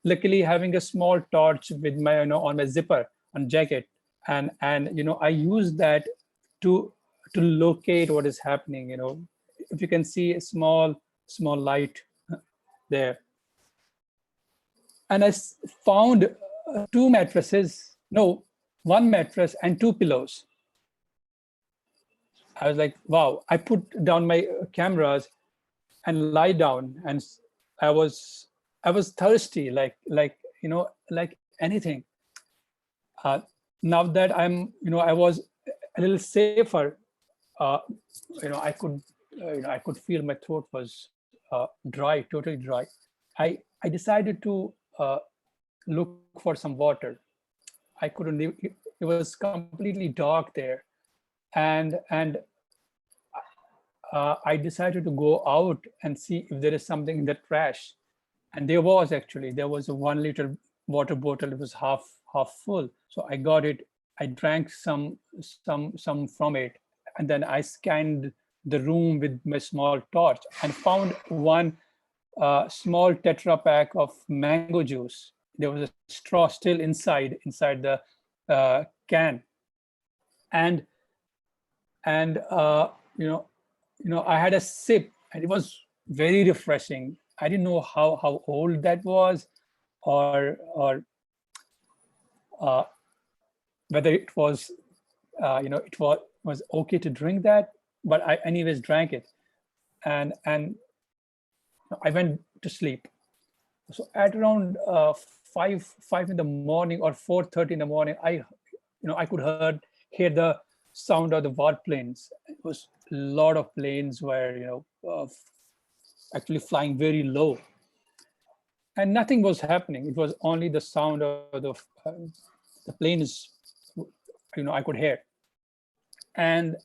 luckily having a small torch with my, on my zipper on jacket, and I used that to locate what is happening. If you can see a small light there, and I found two mattresses, no, one mattress and two pillows. I was like, wow. I put down my cameras and lie down, and I was thirsty, like anything. Now that I was a little safer, I could feel my throat was dry, totally dry. I decided to look for some water. I couldn't. It was completely dark there, and I decided to go out and see if there is something in the trash. And there was a 1-liter water bottle. It was half full. So I got it. I drank some from it, and then I scanned the room with my small torch and found one small Tetra pack of mango juice. There was a straw still inside the can, and I had a sip, and it was very refreshing. I didn't know how old that was, or whether it was it was okay to drink that, but I anyways drank it, and I went to sleep. So at around 5 in the morning or 4:30 in the morning, I could hear the sound of the warplanes. It was a lot of planes were actually flying very low, and nothing was happening. It was only the sound of the planes I could hear. And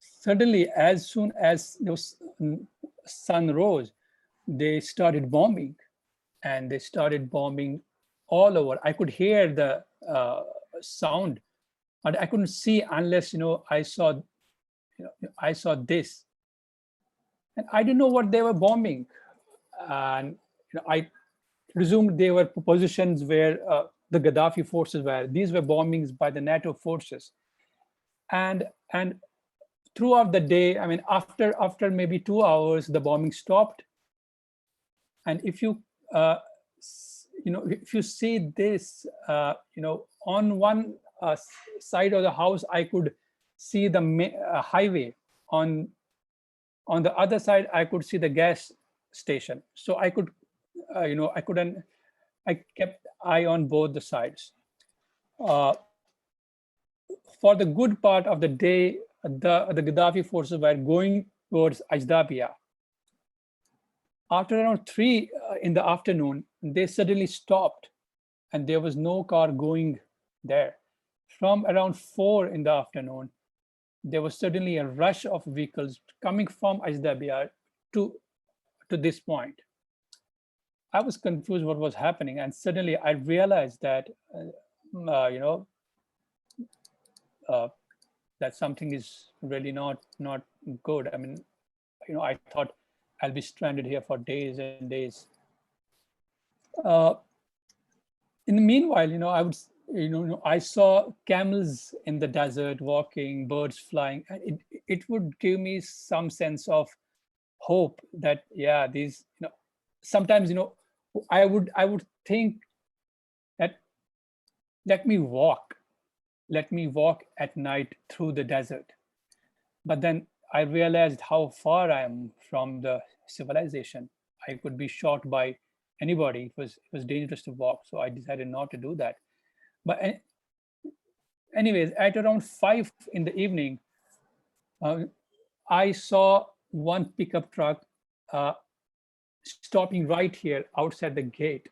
suddenly, as soon as the sun rose, they started bombing, and they started bombing all over. I could hear the sound, but I couldn't see unless I saw this, and I didn't know what they were bombing. And I presumed they were positions where the Gaddafi forces were. These were bombings by the NATO forces, and throughout the day, I mean, after maybe 2 hours, the bombing stopped. And if you if you see this, on one side of the house, I could see the highway. On the other side, I could see the gas station. So I could, I kept eye on both the sides. For the good part of the day, the Gaddafi forces were going towards Ajdabia. After around 3 in the afternoon, they suddenly stopped, and there was no car going there. From around 4 in the afternoon, there was suddenly a rush of vehicles coming from Ajdabia to this point. I was confused what was happening, and suddenly I realized that that something is really not good. I mean, I thought I'll be stranded here for days and days. In the meanwhile, I would, I saw camels in the desert walking, birds flying. And it would give me some sense of hope that, yeah, these, sometimes, I would think that let me walk at night through the desert. But then I realized how far I am from the civilization. I could be shot by anybody. It was dangerous to walk, so I decided not to do that. But anyways, at around 5 in the evening, I saw one pickup truck stopping right here outside the gate,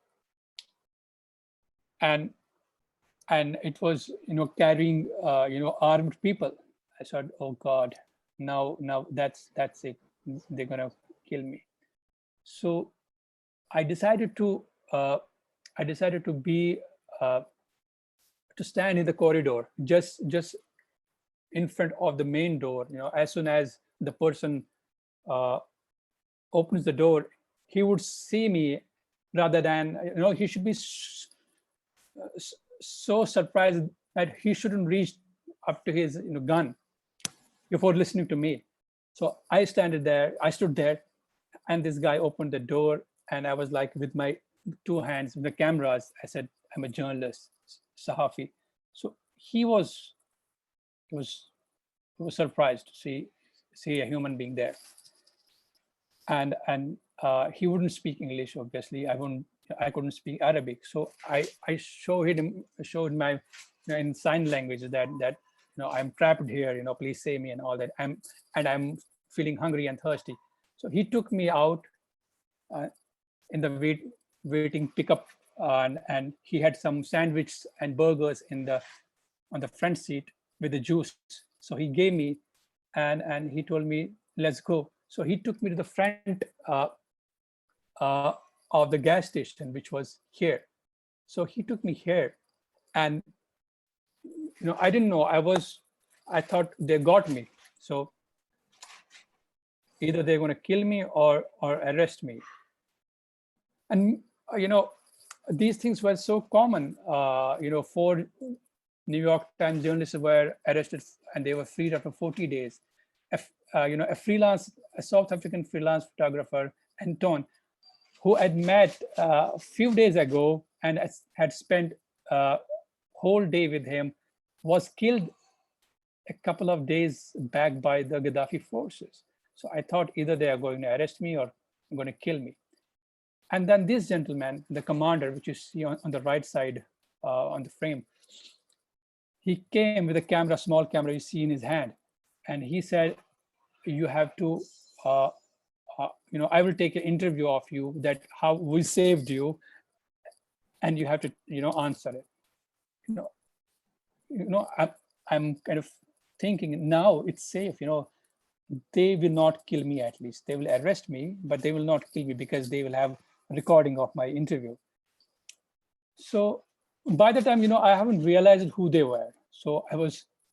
and it was carrying armed people. I thought, oh God, now that's it. They're gonna kill me. So I decided to be to stand in the corridor, just in front of the main door. As soon as the person uh, opens the door, he would see me, rather than, he should be so surprised that he shouldn't reach up to his gun before listening to me. So I stood there, and this guy opened the door, and I was like, with my two hands with the cameras, I said, I'm a journalist, Sahafi. So he was surprised to see a human being there, and he wouldn't speak English. Obviously, I couldn't speak Arabic, so I showed my in sign language that I'm trapped here. Please save me and all that. I'm feeling hungry and thirsty. So he took me out in the waiting pickup, and he had some sandwiches and burgers on the front seat with the juice. So he gave me, and he told me, let's go. So he took me to the front uh, of the gas station, which was here. So he took me here, and I didn't know. I thought they got me. So either they're going to kill me or arrest me. And these things were so common. 4 New York Times journalists were arrested, and they were freed after 40 days. A South African freelance photographer, Anton, who had met a few days ago and had spent a whole day with him, was killed a couple of days back by the Gaddafi forces. So I thought either they are going to arrest me or going to kill me. And then this gentleman, the commander, which you see on the right side on the frame, he came with a camera, small camera you see in his hand. And he said, you have to, I will take an interview of you, that how we saved you, and you have to, answer it. I'm kind of thinking now it's safe, they will not kill me. At least they will arrest me, but they will not kill me because they will have recording of my interview. So by the time, I haven't realized who they were. So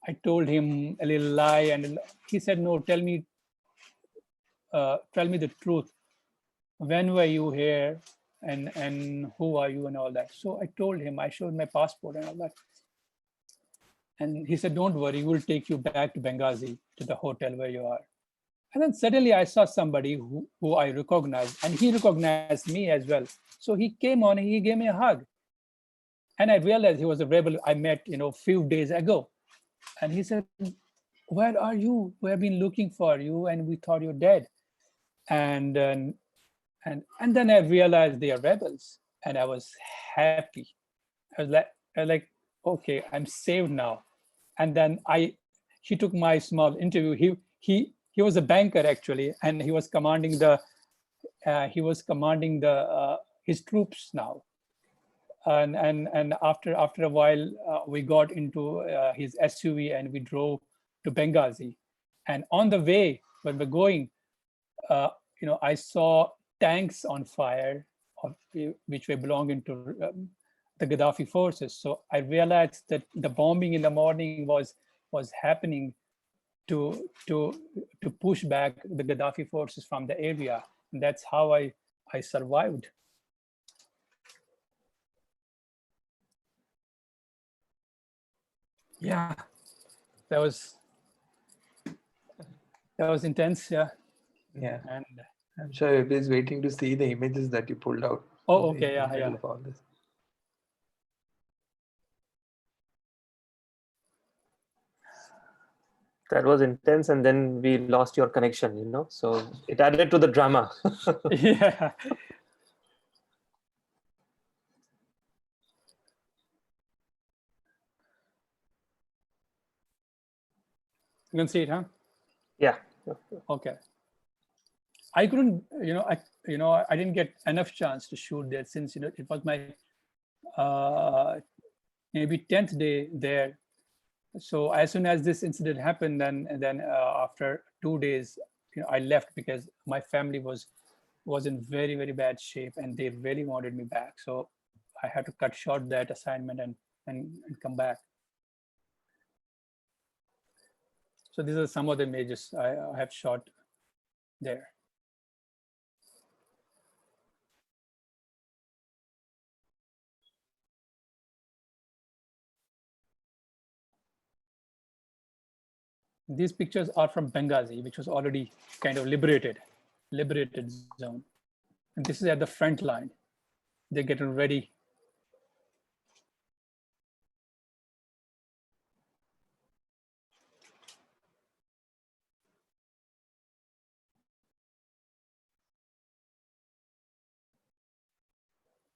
I told him a little lie, and he said, no, tell me the truth. When were you here, and who are you, and all that. So I told him, I showed my passport and all that. And he said, don't worry, we'll take you back to Benghazi, to the hotel where you are. And then suddenly I saw somebody who I recognized, and he recognized me as well. So he came on and he gave me a hug. And I realized he was a rebel I met, few days ago. And he said, where are you? We have been looking for you, and we thought you're dead. And then I realized they are rebels, and I was happy. I was like, okay, I'm saved now. And then he took my small interview. He was a banker actually, and he was commanding his troops now. And after a while, we got into his SUV and we drove to Benghazi. And on the way, when we're going, I saw tanks on fire, which were belonging to the Gaddafi forces. So I realized that the bombing in the morning was happening to push back the Gaddafi forces from the area. And that's how I survived. Yeah, that was intense. Yeah. Yeah. And I'm sure everybody's waiting to see the images that you pulled out. Oh, okay. Yeah. Of all this. That was intense, and then we lost your connection, so it added to the drama. Yeah. You can see it, huh? Yeah. Okay. I couldn't, I didn't get enough chance to shoot that, since it was my maybe 10th day there. So as soon as this incident happened, then after 2 days, I left because my family was was in very, very bad shape, and they really wanted me back. So I had to cut short that assignment and come back. So these are some of the images I have shot there. These pictures are from Benghazi, which was already kind of liberated zone. And this is at the front line. They're getting ready.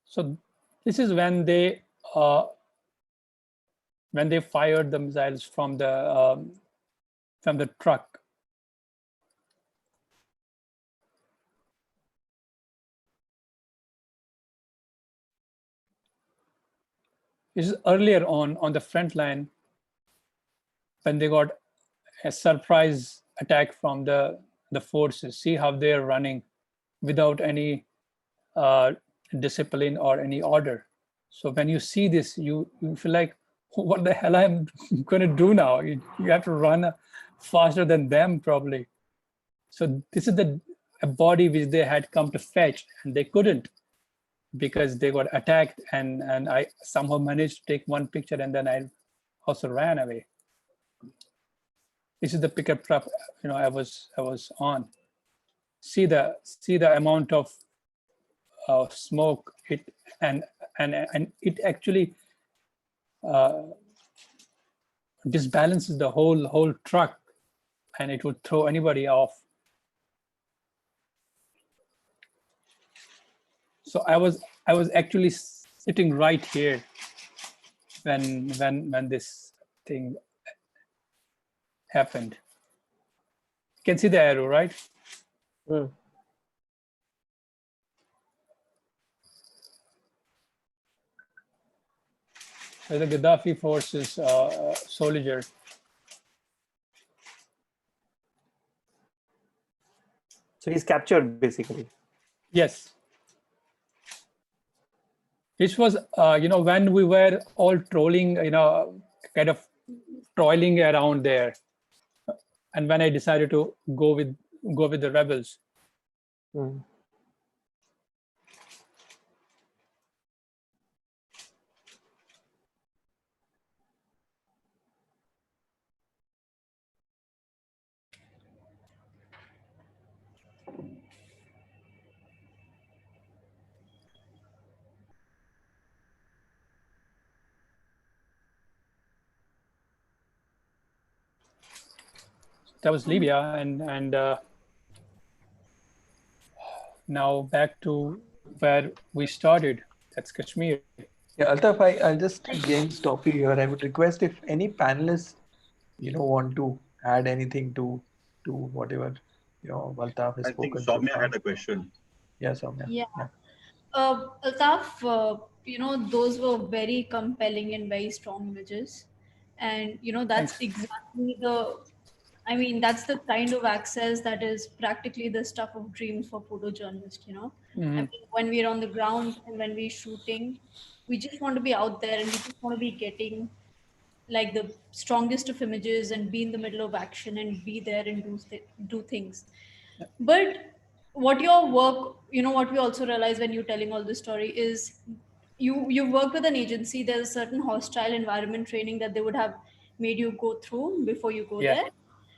So this is when they fired the missiles from the truck. This is earlier on the front line when they got a surprise attack from the forces. See how they're running without any discipline or any order. So when you see this, you feel like, what the hell I'm going to do now? You have to run faster than them probably. So this is a body which they had come to fetch, and they couldn't because they got attacked, and I somehow managed to take one picture, and then I also ran away. This is the pickup truck, I was on. See the amount of smoke and it actually disbalances the whole truck, and it would throw anybody off. So I was actually sitting right here when this thing happened. You can see the arrow, right? Mm. So the Gaddafi forces soldier. So he's captured basically. Yes. Which was, when we were all trolling, kind of trolling around there, and when I decided to go with the rebels. Mm. That was Libya, and now back to where we started. That's Kashmir. Yeah, Altaf, I'll just again stop you here. I would request if any panelists, want to add anything to whatever, Altaf has I think spoken so Soumya far. had a question. Yeah, Soumya. Yeah. Altaf, those were very compelling and very strong images. And, that's Thanks. exactly that's the kind of access that is practically the stuff of dreams for photojournalists, Mm-hmm. I mean, when we're on the ground and when we're shooting, we just want to be out there and we just want to be getting like the strongest of images and be in the middle of action and be there and do things. But what your work, what we also realize when you're telling all this story is you work with an agency. There's a certain hostile environment training that they would have made you go through before you go Yeah. there.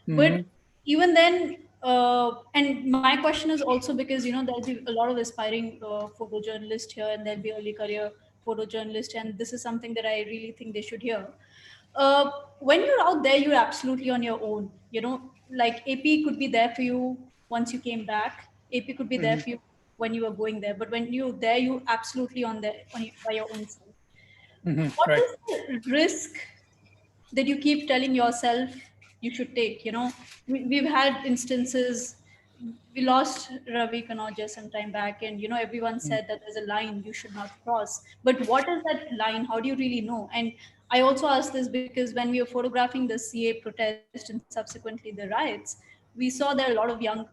Mm-hmm. But even then, and my question is also because there'll be a lot of aspiring photojournalists here, and there'll be early career photojournalists, and this is something that I really think they should hear. When you're out there, you're absolutely on your own. Like AP could be there for you once you came back. AP could be there for you when you were going there. But when you're there, you absolutely by your own self. Mm-hmm. What Right. is the risk that you keep telling yourself you should take? We've had instances. We lost Ravi Kanoja some time back, and everyone said that there's a line you should not cross. But what is that line? How do you really know? And I also ask this because when we were photographing the CA protest and subsequently the riots, we saw there are a lot of young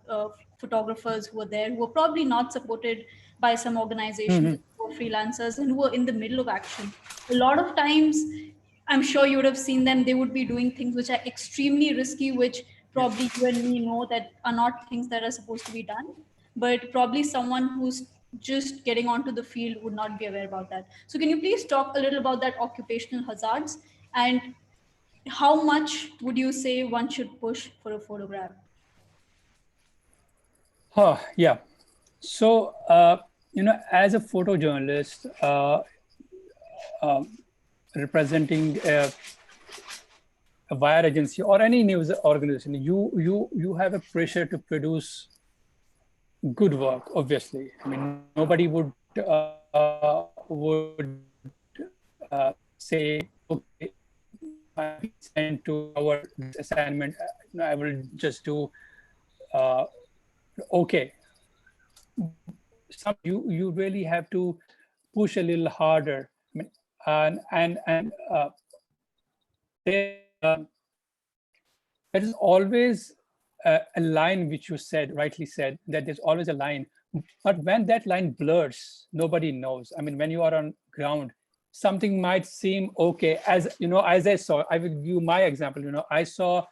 photographers who were there, who were probably not supported by some organizations, who were freelancers, and who were in the middle of action. A lot of times, I'm sure you would have seen them, they would be doing things which are extremely risky, which probably you and me know that are not things that are supposed to be done. But probably someone who's just getting onto the field would not be aware about that. So can you please talk a little about that occupational hazards, and how much would you say one should push for a photograph? Oh, yeah. So, as a photojournalist, representing a wire agency or any news organization, you have a pressure to produce good work. Obviously, I mean, nobody would say, okay, I sent to our assignment, I will just do okay. You really have to push a little harder. I mean, there is always a line which you said, rightly said, that there's always a line. But when that line blurs, nobody knows. I mean, when you are on ground, something might seem okay. As I saw, I will give you my example. I saw,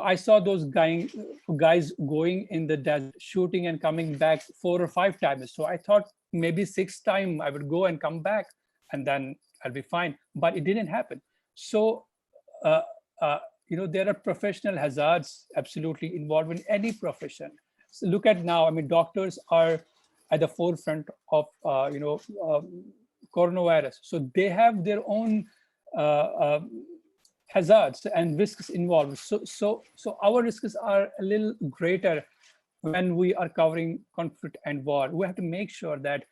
I saw those guys going in the desert, shooting and coming back 4 or 5 times. So I thought maybe 6th time I would go and come back, and then I'll be fine. But it didn't happen. So, there are professional hazards absolutely involved in any profession. So look at now, I mean, doctors are at the forefront of, coronavirus. So they have their own hazards and risks involved. So our risks are a little greater when we are covering conflict and war. We have to make sure that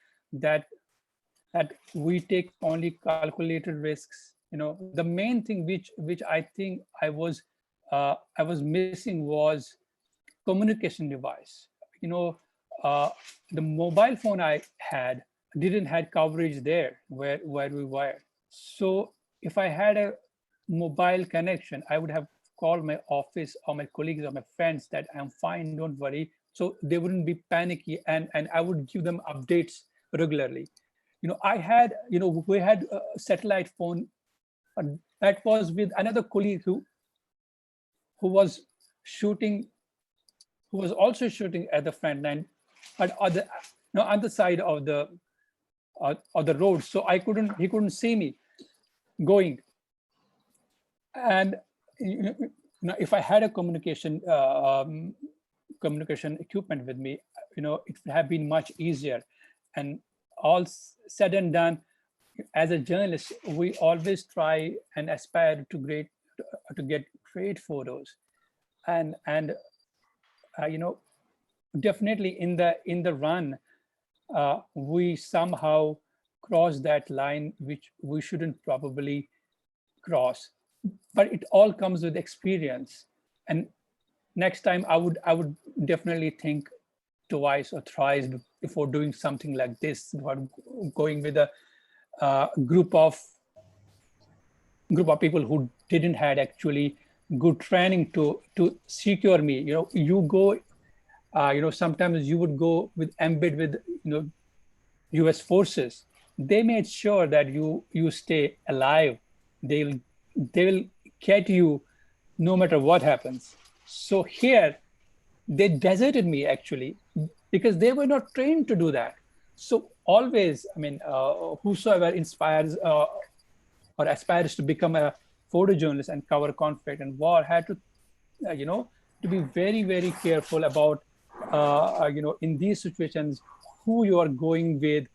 we take only calculated risks. The main thing which I think I was missing was communication device. The mobile phone I had didn't have coverage there where we were. So if I had a mobile connection, I would have called my office or my colleagues or my friends that I'm fine, don't worry. So they wouldn't be panicky, and I would give them updates regularly. I had, we had a satellite phone that was with another colleague who was shooting, who was also shooting at the front line, but on the other side of the road. So he couldn't see me going. And if I had a communication equipment with me, it would have been much easier. And all said and done, as a journalist, we always try and aspire to get great photos, and definitely in the run, we somehow cross that line which we shouldn't probably cross. But it all comes with experience, and next time I would definitely think twice or thrice before doing something like this, before going with a group of people who didn't had actually good training to secure me. You go, sometimes you would go with embed with US forces. They made sure that you stay alive. They will get you no matter what happens. So here they deserted me actually because they were not trained to do that. So always, I mean, whosoever inspires or aspires to become a photojournalist and cover conflict and war had to, to be very, very careful about, in these situations, who you are going with,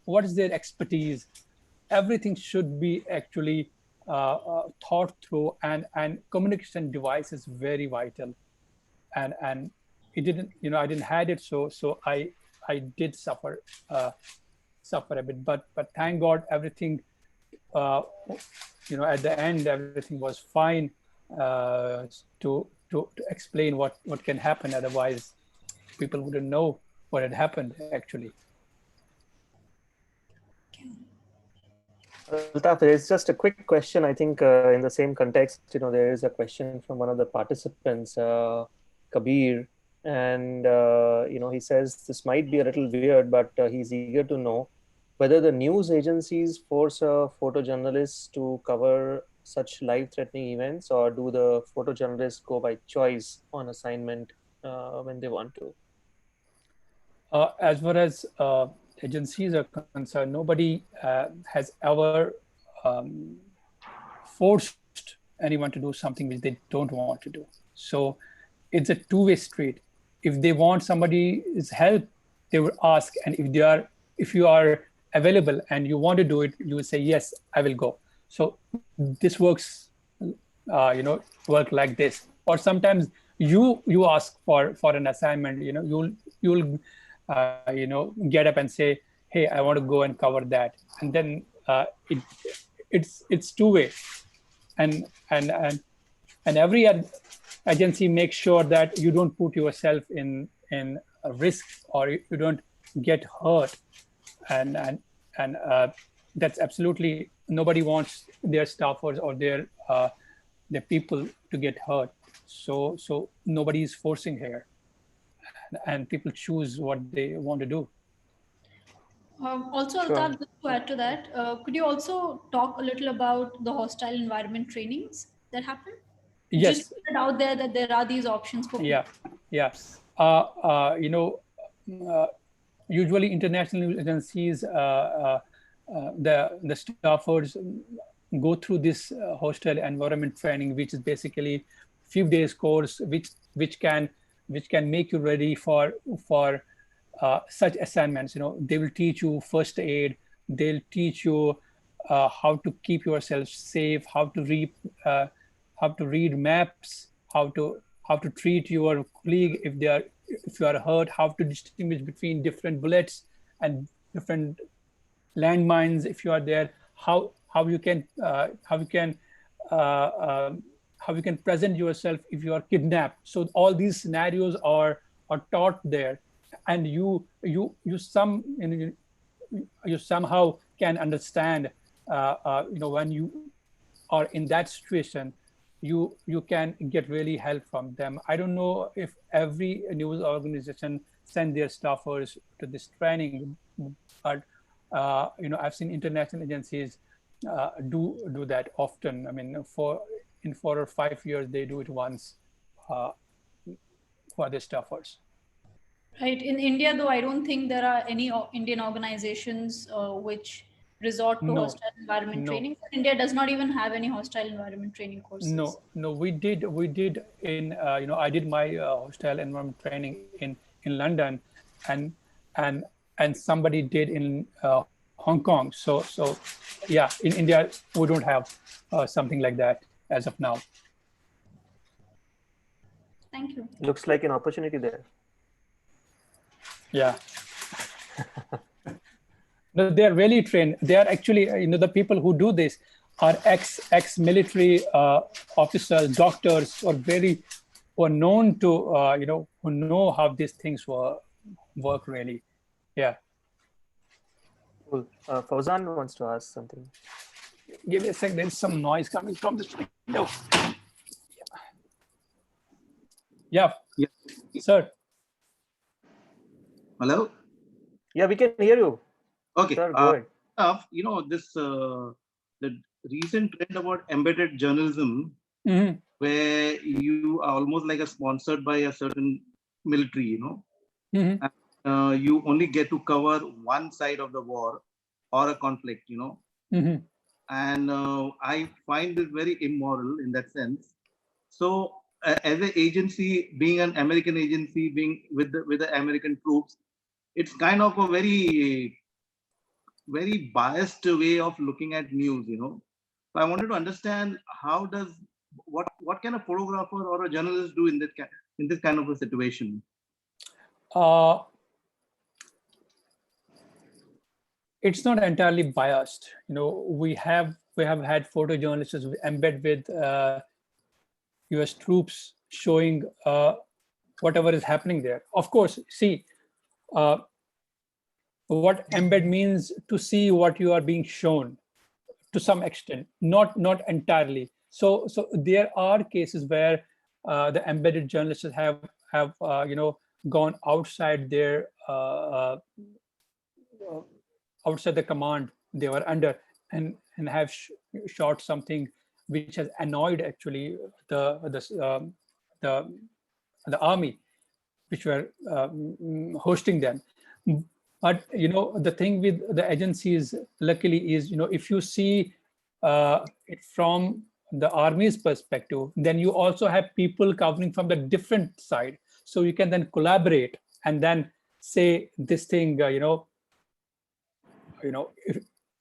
what is their expertise. Everything should be actually thought through, and communication device is very vital. And it didn't, I didn't had it, so I did suffer a bit, but thank God everything, at the end everything was fine, to explain what can happen. Otherwise, people wouldn't know what had happened actually. Altaf, there is just a quick question. I think in the same context, there is a question from one of the participants, Kabir. And he says this might be a little weird, but he's eager to know whether the news agencies force photojournalists to cover such life-threatening events, or do the photojournalists go by choice on assignment when they want to? As far as agencies are concerned, nobody has ever forced anyone to do something which they don't want to do. So it's a two-way street. If they want somebody's help, they would ask, and if you are available and you want to do it, you will say yes, I will go. So this works, work like this. Or sometimes you ask for an assignment. You'll get up and say, hey, I want to go and cover that, and then it's two-way, and every agency makes sure that you don't put yourself in a risk, or you don't get hurt, and that's absolutely, nobody wants their staffers or their people to get hurt. So nobody is forcing here, and people choose what they want to do. Also, Altaf, just to add to that, could you also talk a little about the hostile environment trainings that happen? Yes. Just put it out there that there are these options for people. Yeah. Usually international news agencies, the staffers go through this hostile environment training, which is basically few days course, which can make you ready for such assignments. They will teach you first aid. They'll teach you how to keep yourself safe, how to read maps, how to treat your colleague if you are hurt, how to distinguish between different bullets and different landmines if you are there, how you can present yourself if you are kidnapped. So all these scenarios are taught there, and you somehow can understand when you are in that situation, you can get really help from them. I don't know if every news organization send their staffers to this training, but I've seen international agencies do that often. I mean, in 4 or 5 years they do it once for their staffers. Right. In India, though, I don't think there are any Indian organizations which resort to hostile environment training. India does not even have any hostile environment training courses. No, we did in I did my hostile environment training in London, and somebody did in Hong Kong. So yeah, in India we don't have something like that as of now. Thank you. Looks like an opportunity there. Yeah. No, they're really trained. They are actually, the people who do this are ex-military officers, doctors, or who are known to, who know how these things work really. Yeah. Cool. Fauzan wants to ask something. Give me a sec. There's some noise coming from this window. Yeah. Sir. Hello? Yeah, we can hear you. Okay. Sir, go ahead. This the recent trend about embedded journalism, where you are almost like sponsored by a certain military, and, you only get to cover one side of the war or a conflict, and I find this very immoral in that sense. So, as an agency, being an American agency, being with the American troops, it's kind of a very biased way of looking at news, So I wanted to understand what can a photographer or a journalist do in this kind of a situation? It's not entirely biased. We have had photojournalists embed with US troops showing whatever is happening there. Of course, see, what embed means to see what you are being shown to some extent, not entirely. So there are cases where the embedded journalists have gone outside their outside the command they were under, and have shot something which has annoyed actually the the army which were hosting them. But the thing with the agencies luckily is, if you see it from the army's perspective, then you also have people covering from the different side, so you can then collaborate and then say this thing,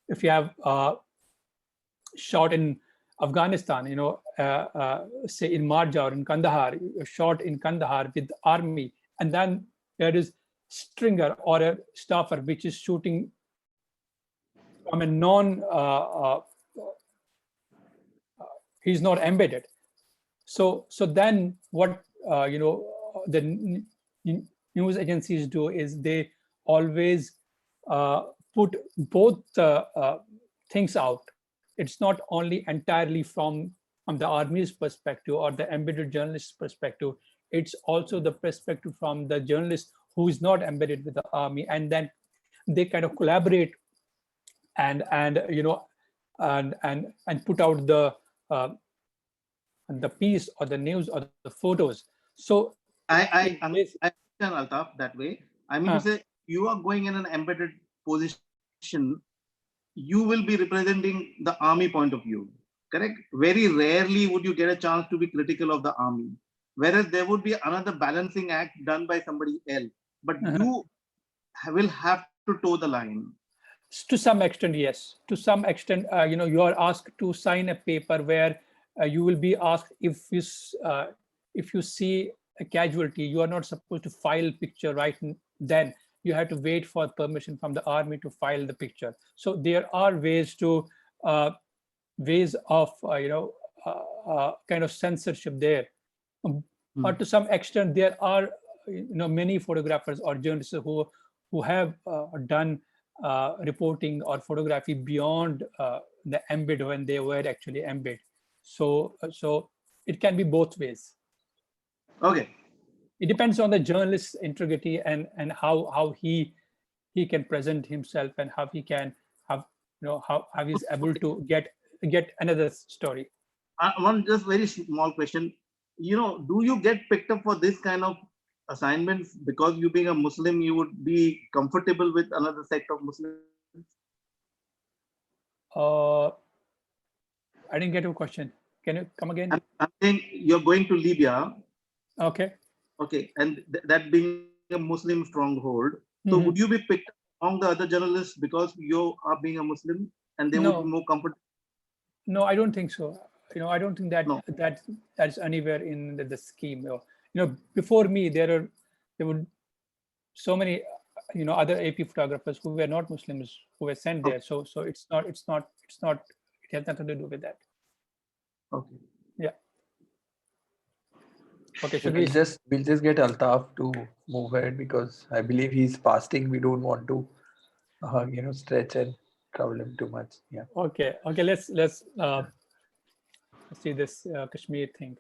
if you have shot in Afghanistan, say in Marja or in Kandahar, shot in Kandahar with the army, and then there is stringer or a staffer which is shooting from a he's not embedded. So then what the news agencies do is they always put both things out. It's not only entirely from the army's perspective or the embedded journalist's perspective. It's also the perspective from the journalist who is not embedded with the army, and then they kind of collaborate and put out the piece or the news or the photos. So I understand, Altaf, that way. I mean to say, you are going in an embedded position, you will be representing the army point of view, correct? Very rarely would you get a chance to be critical of the army, whereas there would be another balancing act done by somebody else, but you will have to toe the line. To some extent, yes. To some extent, you are asked to sign a paper where you will be asked, if you see a casualty, you are not supposed to file picture right then. You have to wait for permission from the army to file the picture. So there are ways of kind of censorship there. But to some extent, there are many photographers or journalists who have done reporting or photography beyond the embed when they were actually embed. So it can be both ways. Okay. It depends on the journalist's integrity and how he can present himself, and how he can have how he's able to get another story. One just very small question. Do you get picked up for this kind of assignments because you being a Muslim, you would be comfortable with another sect of Muslims? I didn't get your question. Can you come again? I'm saying you're going to Libya. Okay. Okay, and that being a Muslim stronghold, so would you be picked up among the other journalists because you are being a Muslim, and they would be more comfortable? No, I don't think so. I don't think that No. that's anywhere in the scheme. Before me, there were so many other AP photographers who were not Muslims who were sent there. So it's not it has nothing to do with that. Okay. Yeah. Okay, so we'll just get Altaf to move ahead, because I believe he's fasting. We don't want to stretch and trouble him too much. Yeah. Okay. Let's see this Kashmir thing.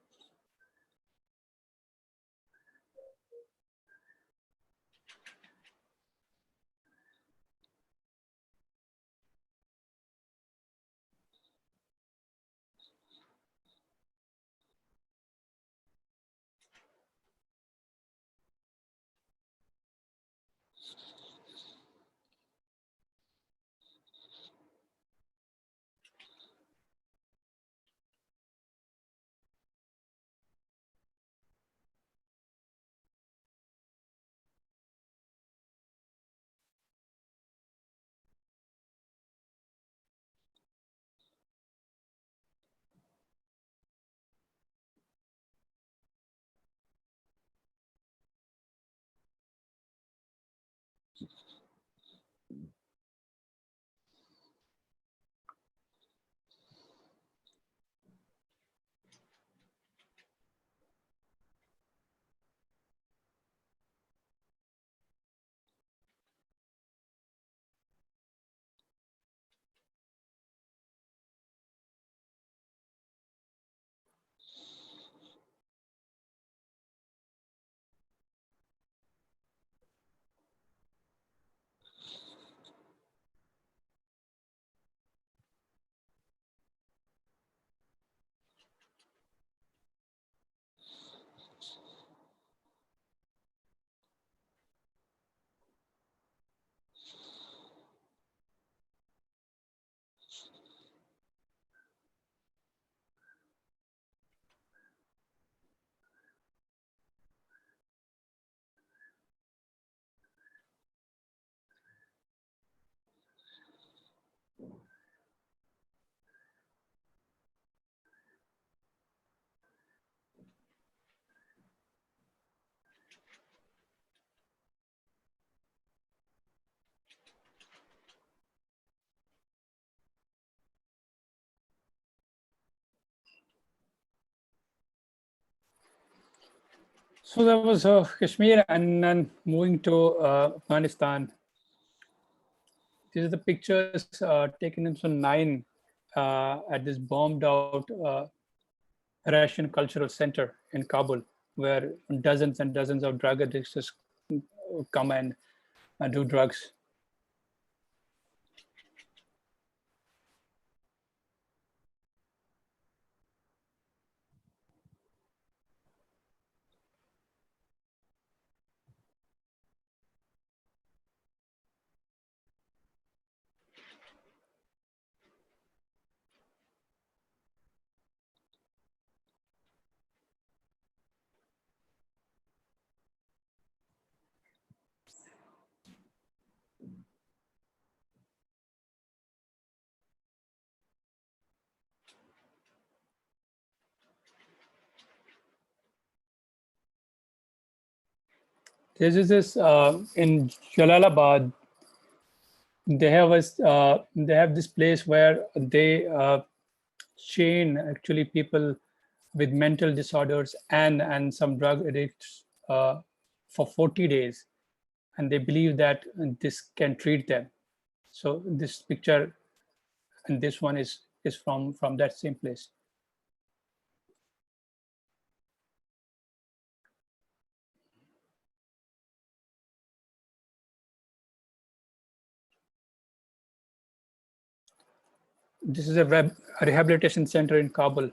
So that was Kashmir, and then moving to Afghanistan. These are the pictures taken in 2009 at this bombed out Russian cultural center in Kabul, where dozens and dozens of drug addicts just come and do drugs. This is this in Jalalabad. They have this place where they chain actually people with mental disorders and some drug addicts for 40 days, and they believe that this can treat them. So this picture and this one is from that same place. This is a rehabilitation center in Kabul.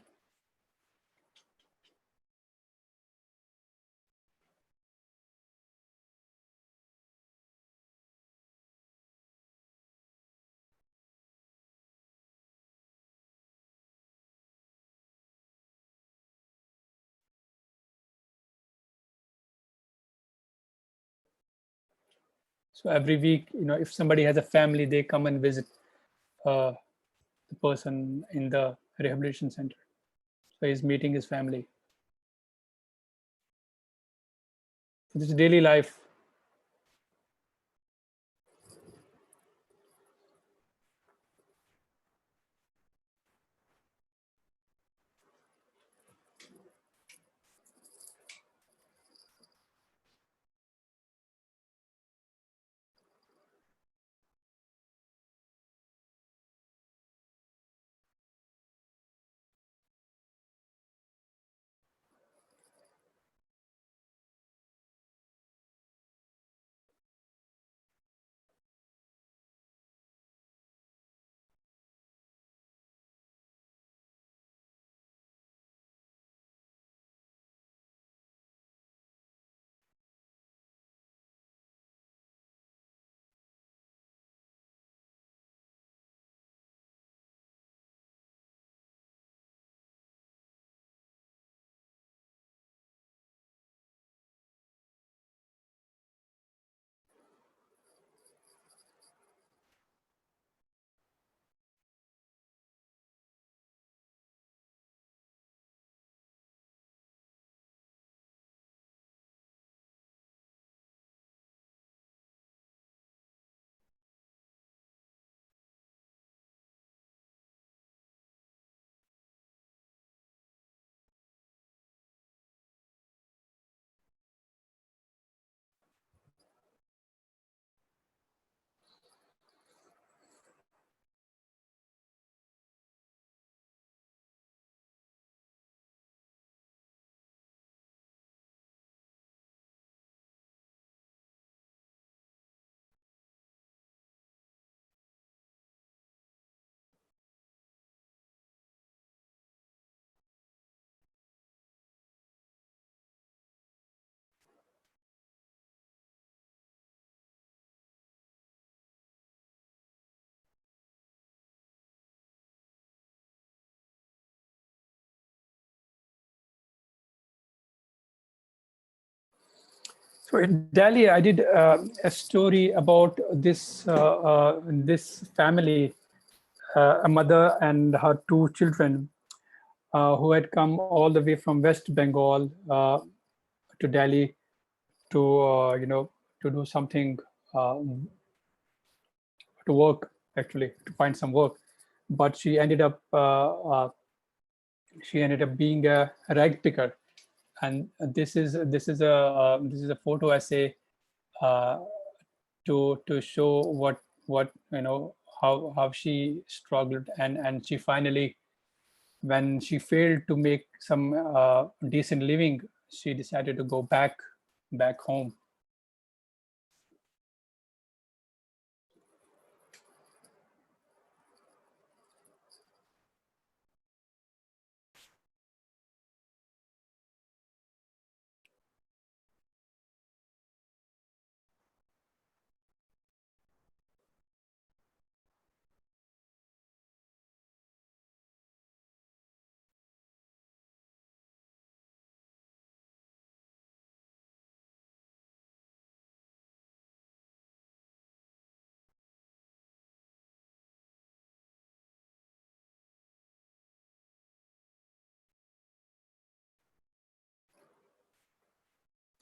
So every week, if somebody has a family, they come and visit the person in the rehabilitation center. So he's meeting his family. So this is daily life. So in Delhi, I did a story about this family, a mother and her two children, who had come all the way from West Bengal to Delhi to to do something, to work, actually to find some work, but she ended up being a rag picker, and this is a photo essay to show what how she struggled, and she finally, when she failed to make some decent living, she decided to go back home.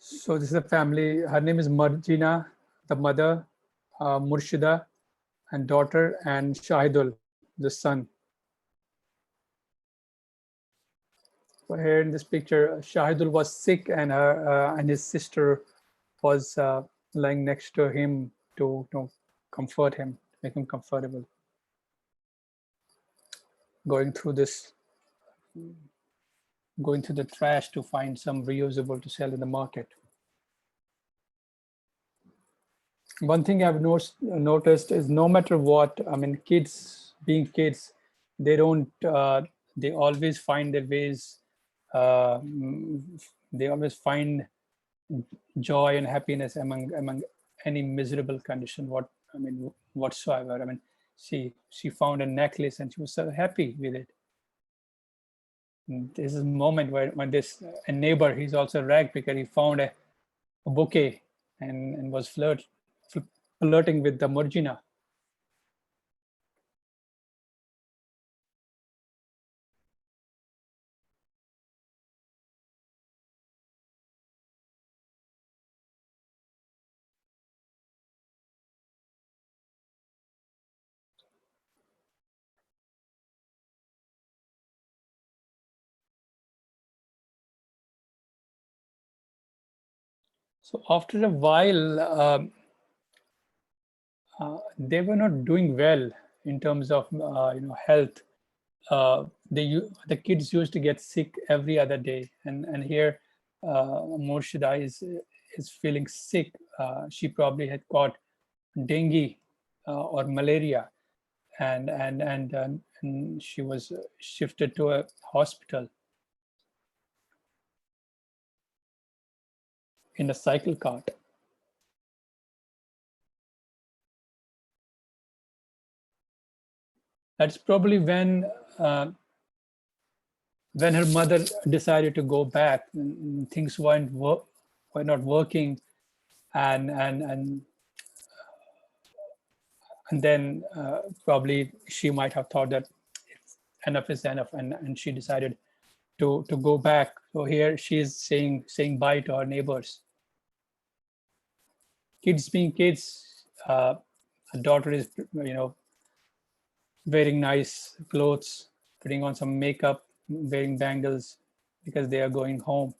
So this is a family. Her name is Marjina, the mother, Murshida, and daughter, and Shahidul, the son. So here in this picture, Shahidul was sick, and and his sister was lying next to him to comfort him, make him comfortable. Going through the trash to find some reusable to sell in the market. One thing I've noticed is, no matter what, I mean, kids being kids, they don't, they always find their ways, they always find joy and happiness among any miserable condition, whatsoever. I mean, she found a necklace and she was so happy with it. And this is a moment where when this a neighbor, he's also a rag picker, he found a bouquet and was flirting with the Murjina. So after a while, they were not doing well in terms of health. The kids used to get sick every other day, and here Murshida is feeling sick. She probably had caught dengue or malaria, and she was shifted to a hospital in a cycle cart. That's probably when her mother decided to go back. Things were not working, and then probably she might have thought that enough is enough, and she decided to go back. So here she is saying bye to her neighbors. Kids being kids, her daughter is wearing nice clothes, putting on some makeup, wearing bangles, because they are going home.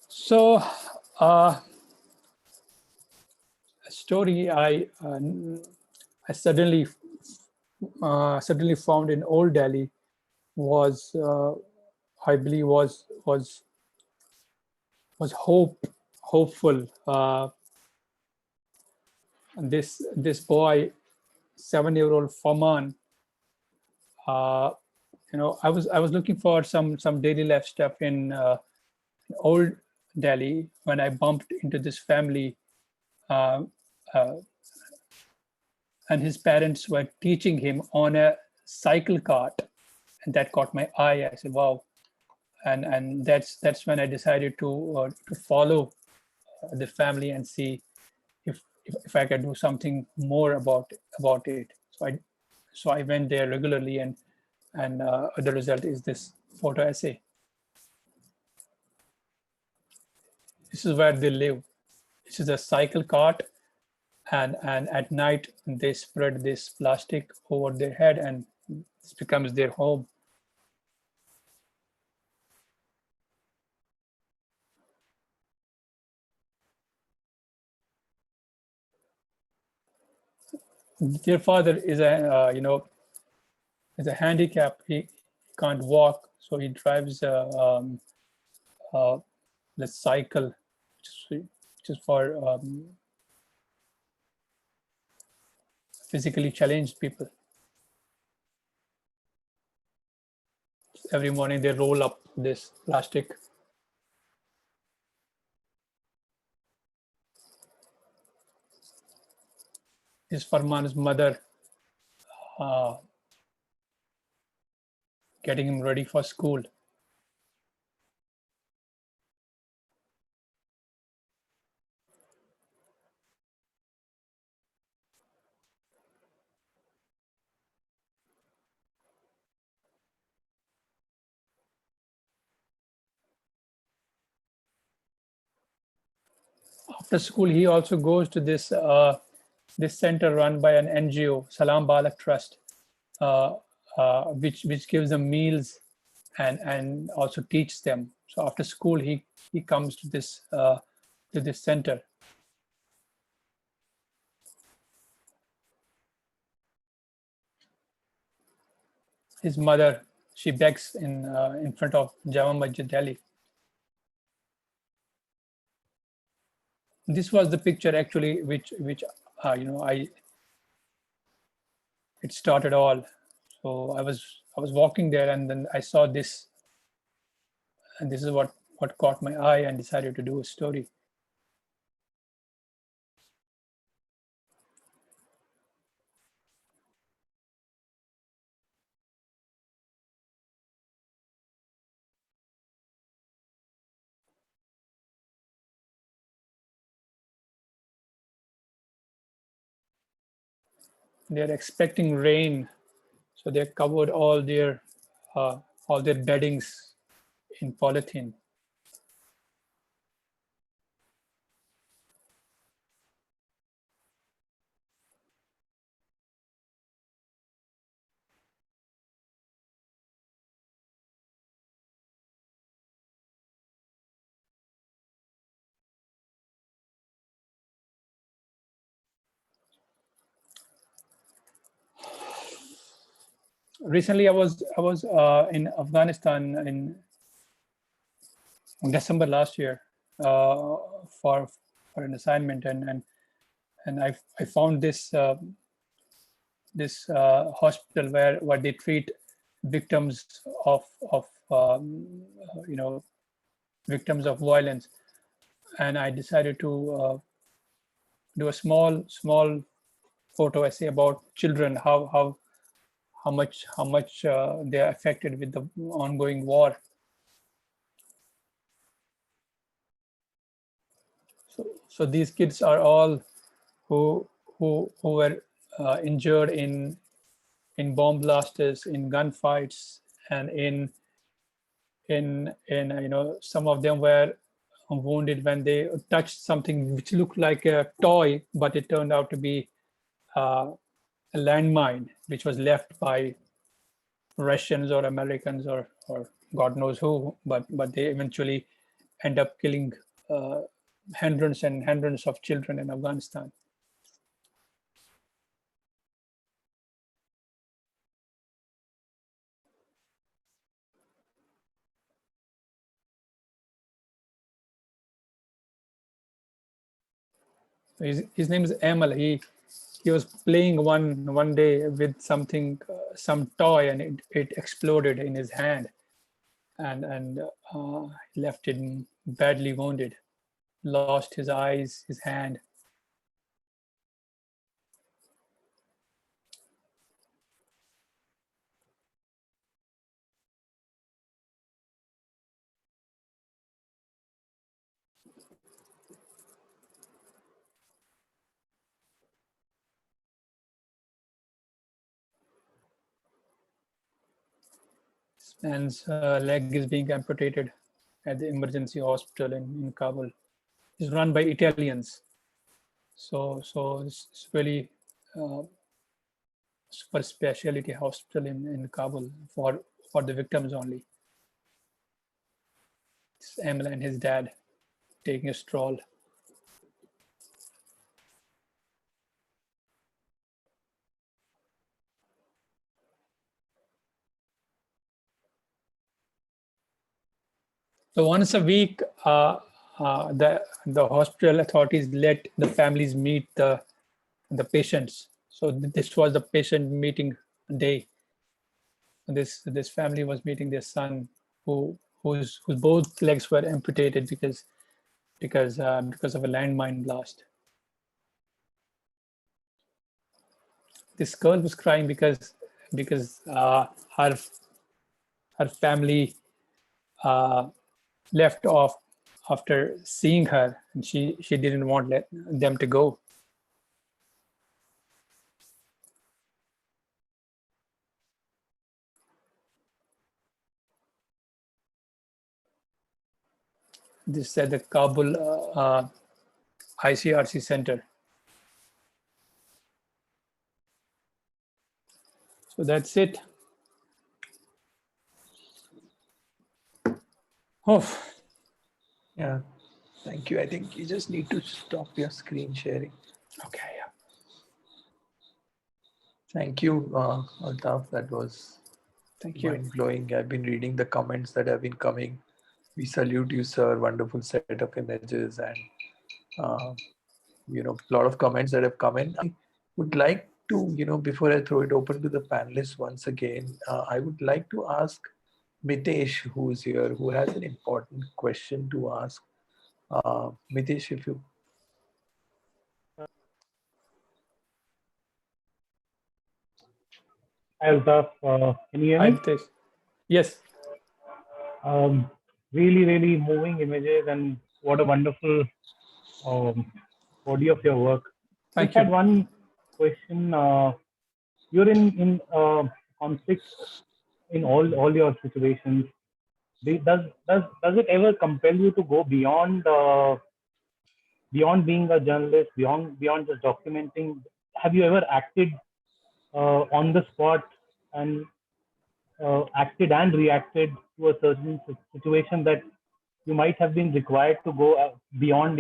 So a story I suddenly found in Old Delhi was, I believe, was hopeful. This boy, 7-year-old Faman, I was looking for some daily life stuff in Old Delhi when I bumped into this family, uh, uh, and his parents were teaching him on a cycle cart, and that caught my eye. I said, "Wow!" And that's when I decided to follow the family and see if I can do something more about it. So I went there regularly, and the result is this photo essay. This is where they live. This is a cycle cart, and at night they spread this plastic over their head, and this becomes their home. Their father is is a handicap. He can't walk, so he drives the cycle, which is for physically challenged people. Every morning they roll up this plastic. Is Farman's mother getting him ready for school. After school, he also goes to this center run by an NGO, Salam Balak Trust, which gives them meals and also teaches them. So after school, he comes to this center. His mother, she begs in front of Jama Masjid Delhi. This was the picture actually, which it started all. So I was walking there, and then I saw this, and this is what caught my eye, and decided to do a story. They're expecting rain, so they covered all their beddings in polythene. Recently, I was in Afghanistan in December last year for an assignment, and I found this hospital where they treat victims of victims of violence, and I decided to do a small photo essay about children, how much they are affected with the ongoing war. So these kids are all who were injured in bomb blasts, in gunfights, and in some of them were wounded when they touched something which looked like a toy, but it turned out to be a landmine, which was left by Russians or Americans or God knows who, but they eventually end up killing hundreds and hundreds of children in Afghanistan. His name is Amal. He was playing one day with something, some toy, and it exploded in his hand, and left him badly wounded, lost his eyes, his hand. Man's leg is being amputated at the emergency hospital in Kabul. It's run by Italians. So it's really super specialty hospital in Kabul for the victims only. It's Emil and his dad taking a stroll. So once a week, the hospital authorities let the families meet the patients. So this was the patient meeting day. This family was meeting their son, whose both legs were amputated because of a landmine blast. This girl was crying because her family left off after seeing her, and she didn't want them to go. This is at the Kabul ICRC center. So that's it. Oh, Yeah, thank you. I think you just need to stop your screen sharing. okay. Yeah. Thank you, Altaf. That was Thank you. mind-blowing. I've been reading the comments that have been coming. We salute you, sir. Wonderful set of images, and a lot of comments that have come in. I would like to, before I throw it open to the panelists once again, I would like to ask Mitesh, who is here, who has an important question to ask. Mitesh, if you... Altaf, can you hear Hi, me? Mitesh. Yes. Really, really moving images, and what a wonderful body of your work. Thank Just you. had one question. You're in conflict in all your situations. Does it ever compel you to go beyond being a journalist, beyond just documenting? Have you ever acted on the spot and acted and reacted to a certain situation that you might have been required to go beyond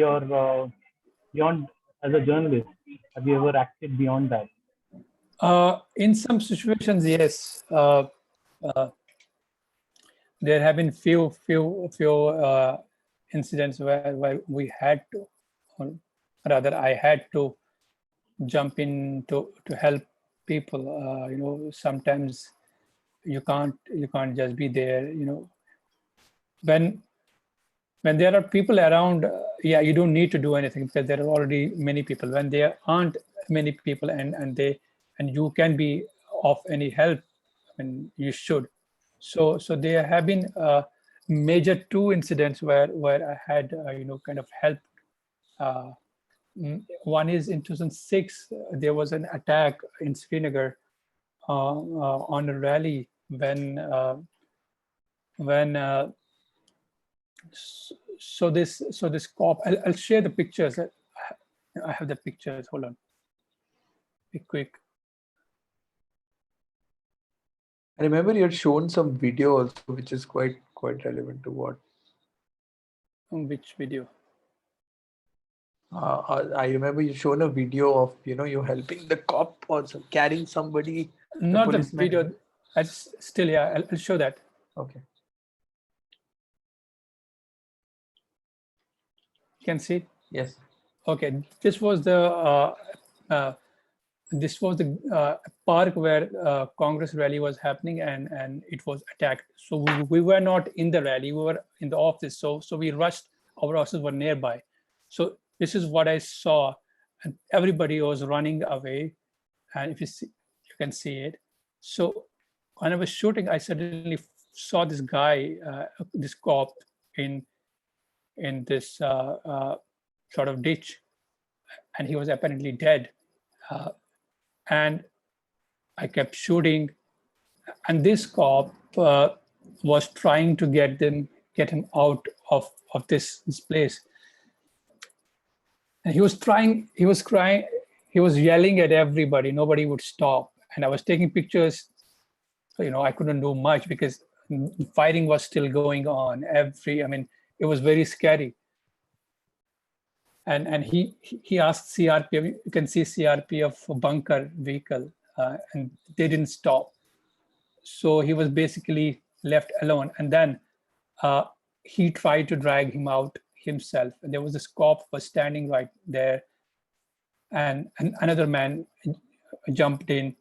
beyond as a journalist? Have you ever acted beyond that? In some situations, yes. There have been few incidents where we had to, or rather, I had to jump in to help people. Sometimes you can't just be there. When there are people around, yeah, you don't need to do anything because there are already many people. When there aren't many people and you can be of any help, and you should. So there have been major two incidents where I had kind of helped. One is in 2006. There was an attack in Srinagar on a rally when so this cop. I'll share the pictures. I have the pictures. Hold on. Be quick. I remember you had shown some video also, which is quite relevant to what. Which video? I remember you shown a video of you helping the cop or carrying somebody. Not the video. Still, yeah, I'll show that. Okay. You can see. Yes. Okay. This was the park where Congress rally was happening, and it was attacked. So we were not in the rally. We were in the office. So we rushed. Our offices were nearby. So this is what I saw, and everybody was running away. And if you see, you can see it. So when I was shooting, I suddenly saw this guy, this cop, in this sort of ditch, and he was apparently dead. And I kept shooting, and this cop was trying to get him out of this place. And he was crying, he was yelling at everybody. Nobody would stop. And I was taking pictures. So, I couldn't do much because fighting was still going on. It was very scary. And he asked CRPF, you can see CRPF bunker vehicle, and they didn't stop. So he was basically left alone. And then he tried to drag him out himself. And there was this cop was standing right there, and another man jumped in.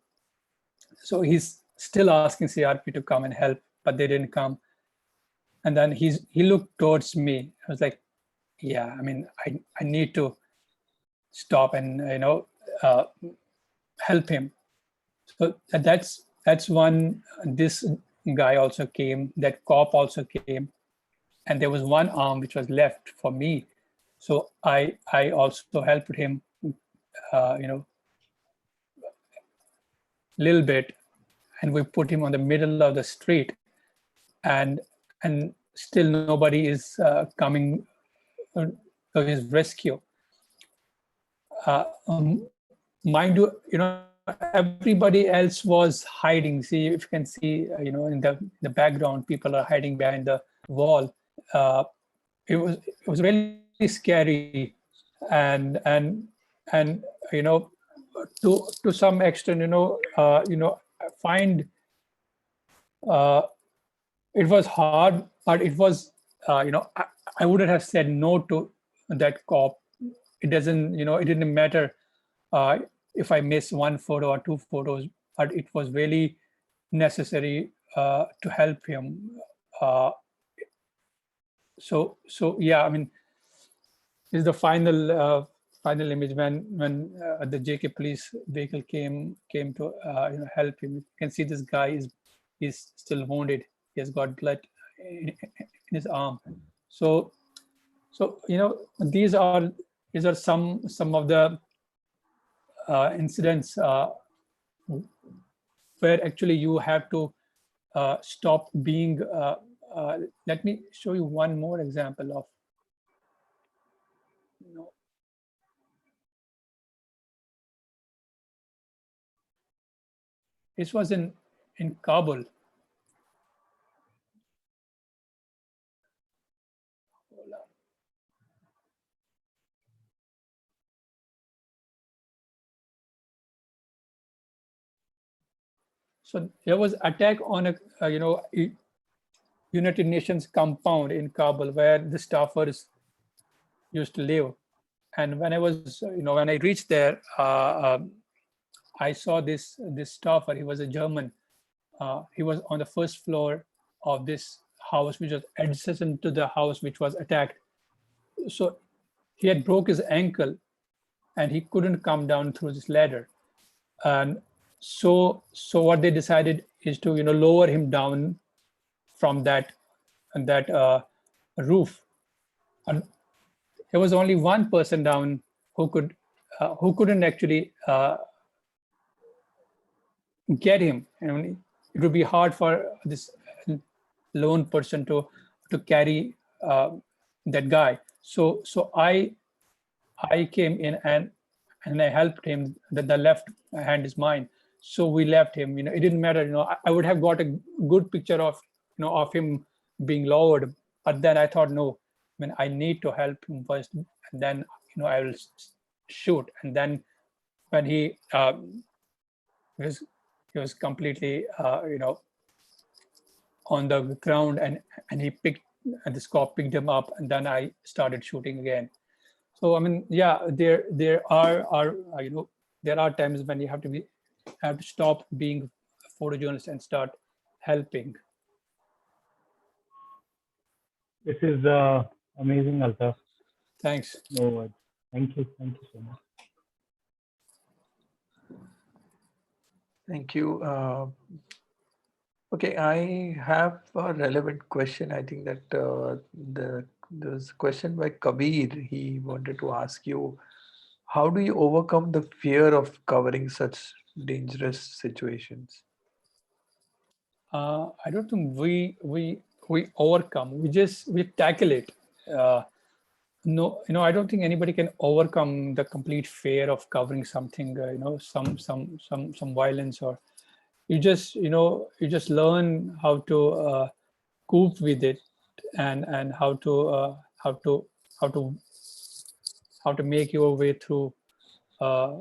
So he's still asking CRP to come and help, but they didn't come. And then he looked towards me. I was like, yeah, I need to stop and help him. So that's one. This guy also came. That cop also came, and there was one arm which was left for me. So I also helped him, little bit, and we put him on the middle of the street, and still nobody is coming to his rescue. Mind you, everybody else was hiding. See, if you can see, in the background, people are hiding behind the wall. It was really scary, and to some extent, find it was hard, but it was, I wouldn't have said no to that cop. It doesn't, it didn't matter if I miss one photo or two photos, but it was really necessary to help him. So yeah, this is the final image when the JK police vehicle came to help him. You can see this guy is still wounded. He has got blood in his arm. So these are some of the incidents where actually you have to stop being. Let me show you one more example of. This was in Kabul. So there was attack on a United Nations compound in Kabul where the staffers used to live. And when I was, when I reached there, I saw this staffer. He was a German. He was on the first floor of this house, which was adjacent to the house which was attacked. So he had broke his ankle, and he couldn't come down through this ladder. And so what they decided is to lower him down from that roof. And there was only one person down who couldn't actually get him. It would be hard for this lone person to carry that guy. So I came in and I helped him. The left hand is mine. So we left him. It didn't matter. I would have got a good picture of of him being lowered, but then I thought, no, I need to help him first, and then I will shoot. And then when he was completely on the ground, and this cop picked him up, and then I started shooting again. So yeah, there are there are times when you have to stop being a photojournalist and start helping. This is amazing, Altaf. Thanks. No words. Thank you so much. Thank you. Okay, I have a relevant question. I think that there's a question by Kabir. He wanted to ask you, how do you overcome the fear of covering such dangerous situations? I don't think we overcome. We tackle it. No, I don't think anybody can overcome the complete fear of covering something. Some violence, or you just learn how to cope with it, and how to how to make your way uh,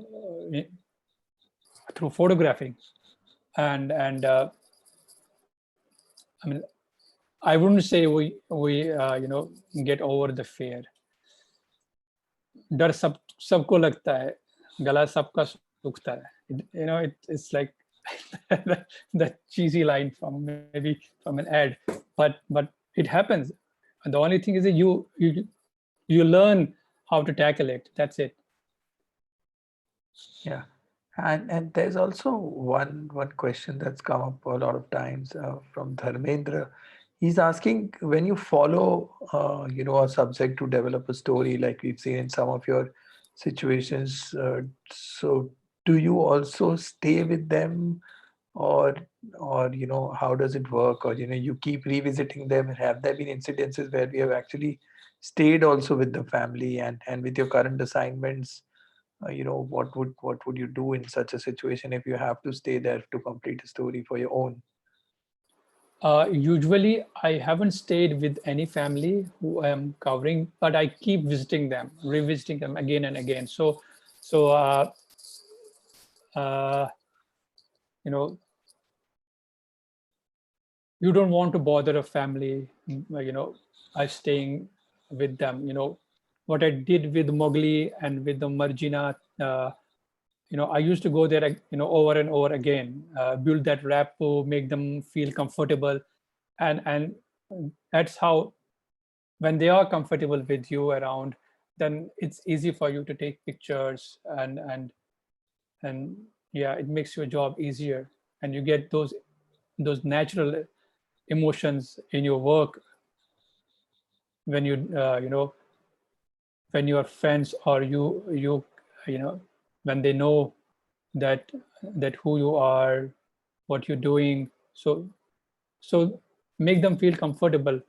through photographing, and I mean, I wouldn't say we get over the fear. डर सबको लगता है, गला सबका सूखता है. It's like that cheesy line from maybe from an ad, but it happens. And the only thing is that you learn how to tackle it. That's it. Yeah. And there's also one question that's come up a lot of times from Dharmendra. He's asking, when you follow a subject to develop a story, like we've seen in some of your situations, so do you also stay with them, or how does it work, or you keep revisiting them? Have there been incidences where we have actually stayed also with the family, and with your current assignments? What would you do in such a situation if you have to stay there to complete a story for your own? Usually, I haven't stayed with any family who I'm covering, but I keep visiting them, revisiting them again and again. So uh, you know, you don't want to bother a family, by staying with them. What I did with Mowgli and with the Margina. I used to go there, over and over again, build that rapport, make them feel comfortable, and that's how, when they are comfortable with you around, then it's easy for you to take pictures, and yeah, it makes your job easier, and you get those natural emotions in your work when when your friends, or when they know that who you are, what you're doing. So make them feel comfortable.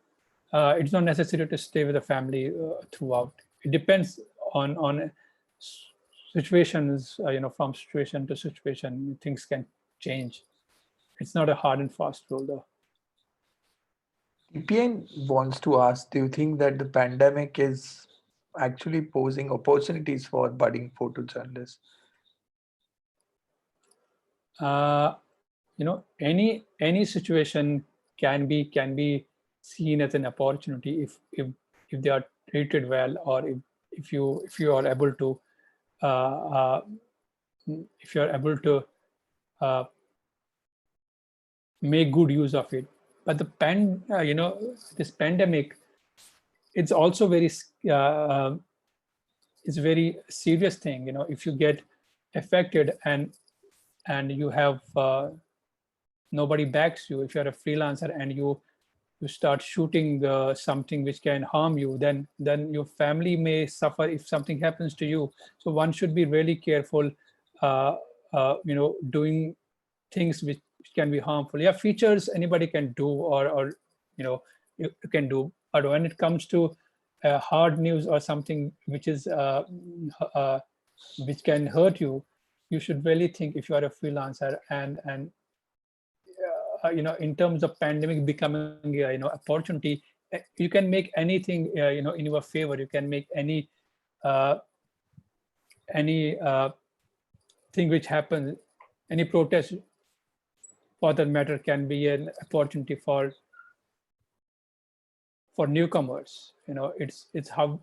It's not necessary to stay with the family throughout. It depends on situations. From situation to situation, things can change. It's not a hard and fast rule, though. TPN wants to ask, do you think that the pandemic is actually posing opportunities for budding photojournalists? Any situation can be seen as an opportunity if they are treated well, or if you are able to uh, uh, if you are able to uh, make good use of it. But this pandemic, it's also it's a very serious thing. If you get affected, and you have nobody backs you, if you're a freelancer and you start shooting something which can harm you, then your family may suffer if something happens to you. So one should be really careful, doing things which can be harmful. Yeah, features anybody can do, or you can do, but when it comes to hard news or something which is uh, which can hurt you, you should really think if you are a freelancer, and in terms of pandemic becoming opportunity, you can make anything in your favor. You can make uh, any thing which happens, any protest for that matter, can be an opportunity for newcomers. It's how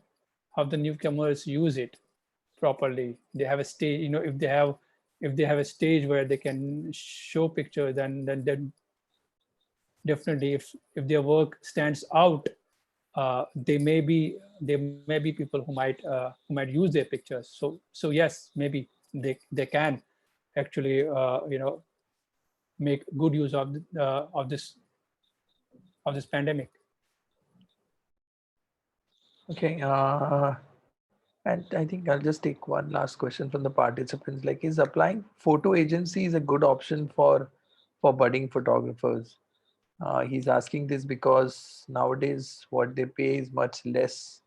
the newcomers use it properly. They have a stage. If they have a stage where they can show pictures, then definitely, if their work stands out, there may be people who might use their pictures. So yes, maybe they can actually make good use of this pandemic. Okay, and I think I'll just take one last question from the participants. Like, is applying photo agency is a good option for budding photographers? He's asking this because nowadays what they pay is much less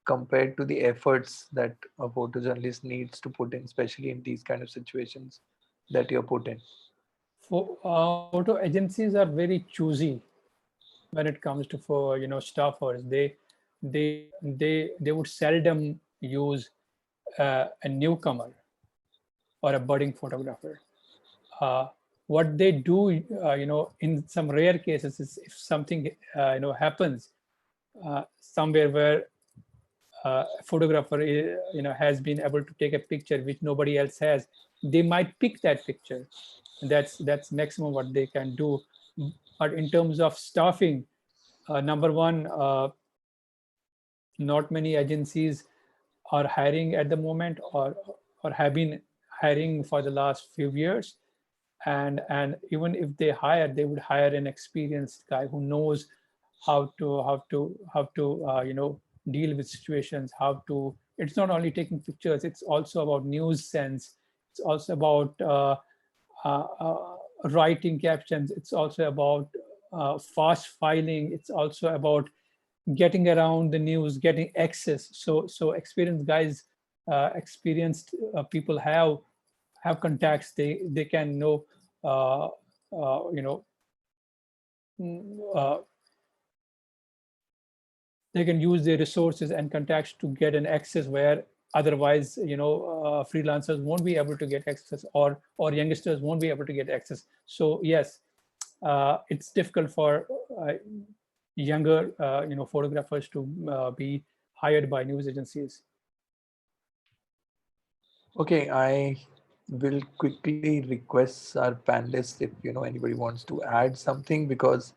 compared to the efforts that a photojournalist needs to put in, especially in these kind of situations that you're put in. Photo agencies are very choosy when it comes to staffers. They would seldom use a newcomer or a budding photographer. What they do, in some rare cases, is if something happens somewhere where a photographer has been able to take a picture which nobody else has, they might pick that picture. And that's maximum what they can do. But in terms of staffing, number one, not many agencies are hiring at the moment, or have been hiring for the last few years. And even if they hire, they would hire an experienced guy who knows how to deal with situations. How to It's not only taking pictures, it's also about news sense. It's also about uh, uh, writing captions. It's also about fast filing. It's also about getting around the news, getting access. So experienced guys, experienced people have contacts. They can know, uh, you know uh, they can use their resources and contacts to get an access where otherwise freelancers won't be able to get access, or youngsters won't be able to get access. So yes, it's difficult for younger photographers to be hired by news agencies. Okay, I will quickly request our panelists if anybody wants to add something, because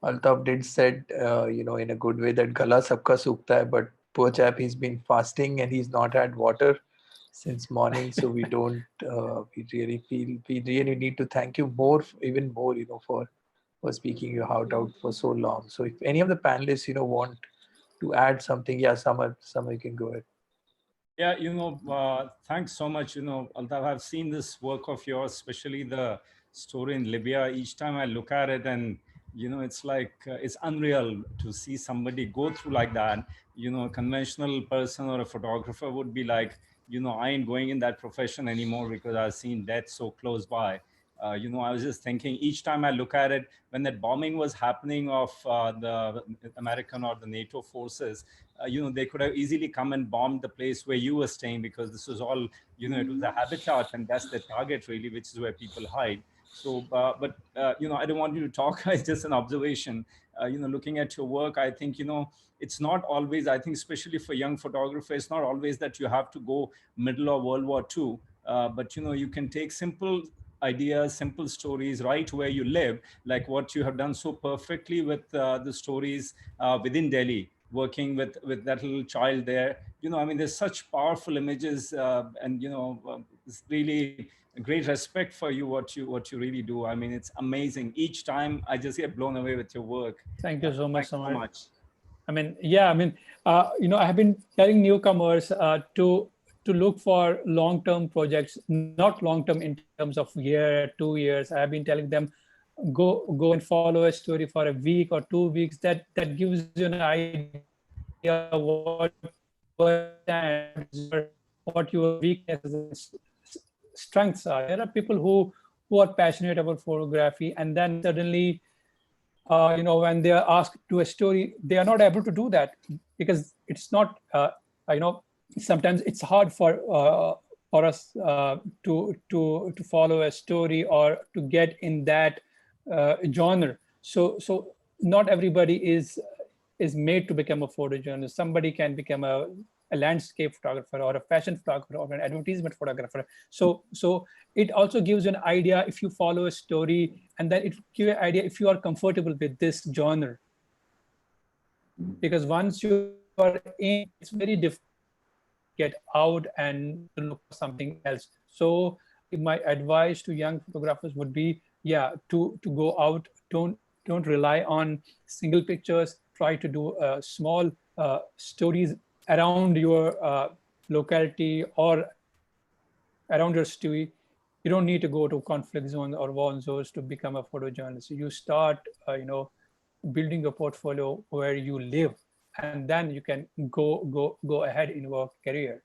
Altaf did said in a good way that gala sabka sukta hai, but poor chap, he's been fasting and he's not had water since morning. So we don't we really need to thank you even more for speaking your heart out for so long. So if any of the panelists want to add something, yeah, Samar you can go ahead. Yeah, thanks so much. Altaf, I've seen this work of yours, especially the story in Libya. Each time I look at it, and it's like it's unreal to see somebody go through like that. A conventional person or a photographer would be like, I ain't going in that profession anymore because I've seen death so close by. I was just thinking each time I look at it, when that bombing was happening of the American or the NATO forces, they could have easily come and bombed the place where you were staying, because this was all, it was a habitat, and that's the target really, which is where people hide. So, I don't want you to talk. It's just an observation. Looking at your work, I think, it's not always, I think, especially for young photographers, it's not always that you have to go middle of World War II. But, you can take simple ideas, simple stories right where you live, like what you have done so perfectly with the stories within Delhi, working with that little child there. I mean, there's such powerful images, and it's really a great respect for you, what you really do. I mean, it's amazing. Each time I just get blown away with your work. Thank you so much, Thanks so Samar. much. I mean, yeah, I mean, I have been telling newcomers to look for long-term projects, not long-term in terms of year, 2 years. I have been telling them, go and follow a story for a week or 2 weeks. That gives you an idea what your weaknesses and strengths are. There are people who are passionate about photography, and then suddenly when they are asked to a story, they are not able to do that, because it's not sometimes it's hard for us to follow a story or to get in that genre. So not everybody is made to become a photojournalist. Somebody can become a landscape photographer or a fashion photographer or an advertisement photographer. So it also gives you an idea if you follow a story, and then it gives you an idea if you are comfortable with this genre. Because once you are in, it's very difficult to get out and to look for something else. So my advice to young photographers would be, yeah, to go out. Don't rely on single pictures. Try to do small stories around your locality or around your story. you don't need to go to conflict zones or war zones to become a photojournalist. You start, building a portfolio where you live, and then you can go ahead in your career.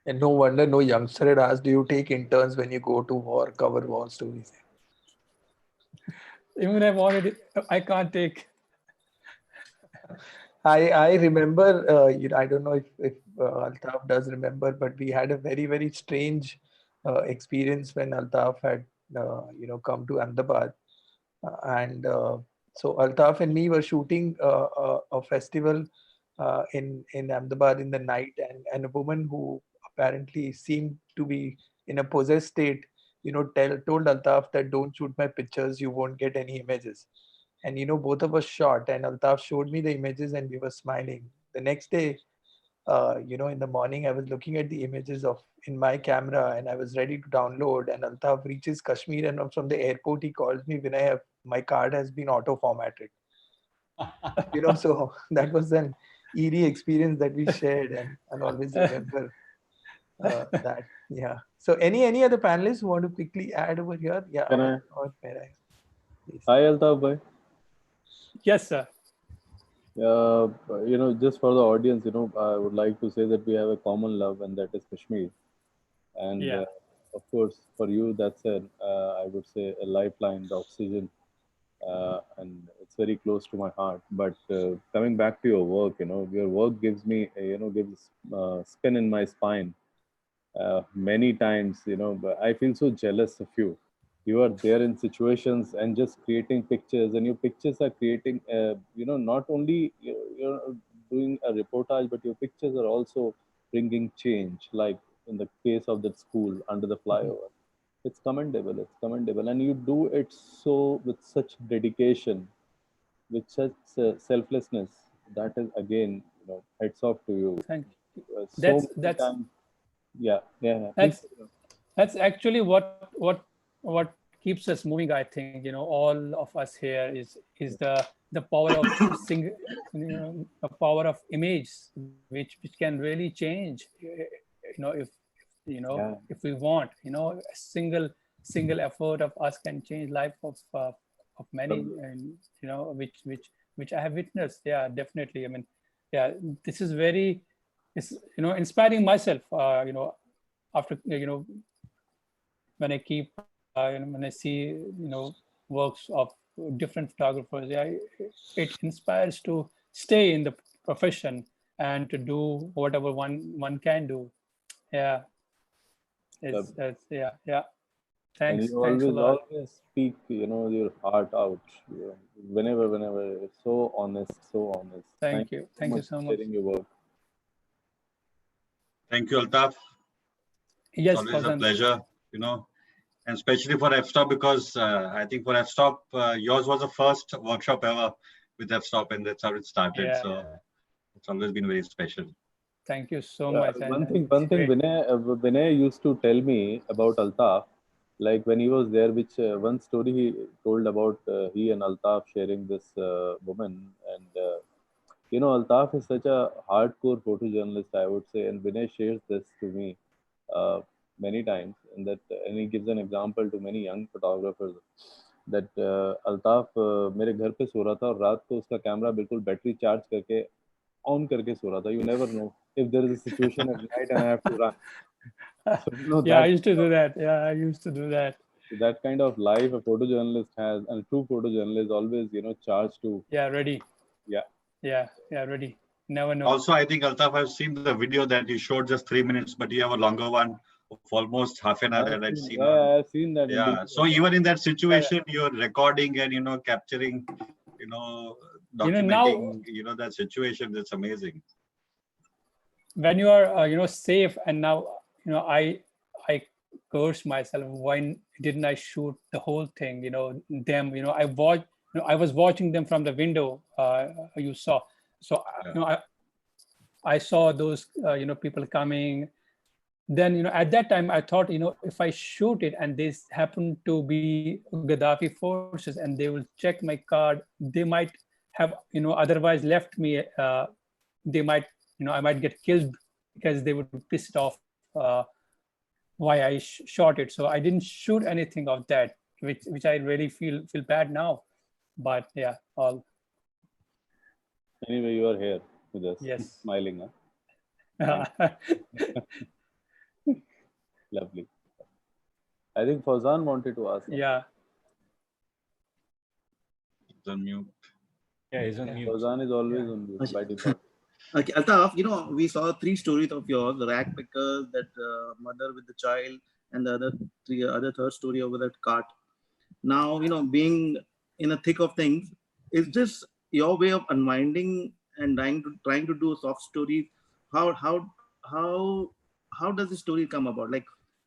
And no wonder no youngster had asked, do you take interns when you go to war, cover war stories? Even I can't take. I remember, I don't know if Altaf does remember, but we had a very, very strange experience when Altaf had, come to Ahmedabad. So Altaf and me were shooting a festival in Ahmedabad in the night, and a woman who apparently seemed to be in a possessed state, told Altaf that don't shoot my pictures, you won't get any images. And both of us shot, and Altaf showed me the images, and we were smiling. The next day, in the morning, I was looking at the images in my camera, and I was ready to download. And Altaf reaches Kashmir, and from the airport, he calls me, Vinay, my card has been auto formatted. So that was an eerie experience that we shared, and I'll always remember that. Yeah. So any other panelists who want to quickly add over here? Yeah. Can I? Please. Hi, Altaf bhai. Yes, sir. Just for the audience, I would like to say that we have a common love, and that is Kashmir. And of course, for you, that's I would say, a lifeline, the oxygen, and it's very close to my heart. But coming back to your work, your work gives me, gives spin in my spine. Many times, but I feel so jealous of you. You are there in situations and just creating pictures, and your pictures are creating, not only you're doing a reportage, but your pictures are also bringing change. Like in the case of that school under the flyover, it's commendable. It's commendable, and you do it so with such dedication, with such selflessness. That is again, heads off to you. Thank you. So many times. Yeah. That's actually what keeps us moving. I think all of us here is the power of the power of image, which can really change. If if we want, a single effort of us can change life of many, and which I have witnessed. Yeah, definitely. I mean, yeah, this is very, it's inspiring myself. After when I keep when I see works of different photographers, yeah, it inspires to stay in the profession and to do whatever one can do. Yeah, it's yeah. Thanks. And you Thanks a lot. always speak, your heart out. Whenever, it's so honest, so honest. Thank you. Thank you so for much. sharing your work. Thank you, Altaf. Yes, it's always a pleasure, and especially for F.Stop, because I think for F.Stop, yours was the first workshop ever with F.Stop, and that's how it started. Yeah. So it's always been very special. Thank you so much. One thing Vinay used to tell me about Altaf, like when he was there, which one story he told about he and Altaf sharing this woman. And Altaf is such a hardcore photojournalist, I would say, and Vinay shares this to me many times, and he gives an example to many young photographers that Altaf मेरे घर पे सो रहा था और रात को उसका camera बिल्कुल बैटरी चार्ज करके ऑन करके सो रहा था. You never know if there is a situation at night and I have to run. So, yeah, I used to do that. Yeah, I used to do that. That kind of life a photojournalist has, and a true photojournalist always, charged to. Yeah, ready. Yeah, ready. Never know. Also, I think, Altaf, I've seen the video that you showed just 3 minutes, but you have a longer one of almost half an hour that I've seen. Yeah, I've seen that. Yeah. So even in that situation, you're recording and capturing, documenting, now, that situation. That's amazing. When you are, safe, and now, I curse myself. Why didn't I shoot the whole thing? Them. I was watching them from the window. You saw. So I saw those people coming. Then at that time I thought if I shoot it and they happen to be Gaddafi forces and they will check my card, they might have otherwise left me. They might I might get killed because they would be pissed off. why I shot it. So I didn't shoot anything of that, which I really feel bad now. But yeah, all. Anyway, you are here with us, Yes. smiling. Huh? Lovely. I think Fauzan wanted to ask something. Yeah. It's on mute. Yeah, he's on mute. Fauzan is always on mute by default. Okay, Altaf, we saw 3 stories of yours: the rag pickers, that mother with the child, and the third story over that cart. Now, being in the thick of things, is this your way of unwinding and trying to do soft stories? How how does the story come about? Like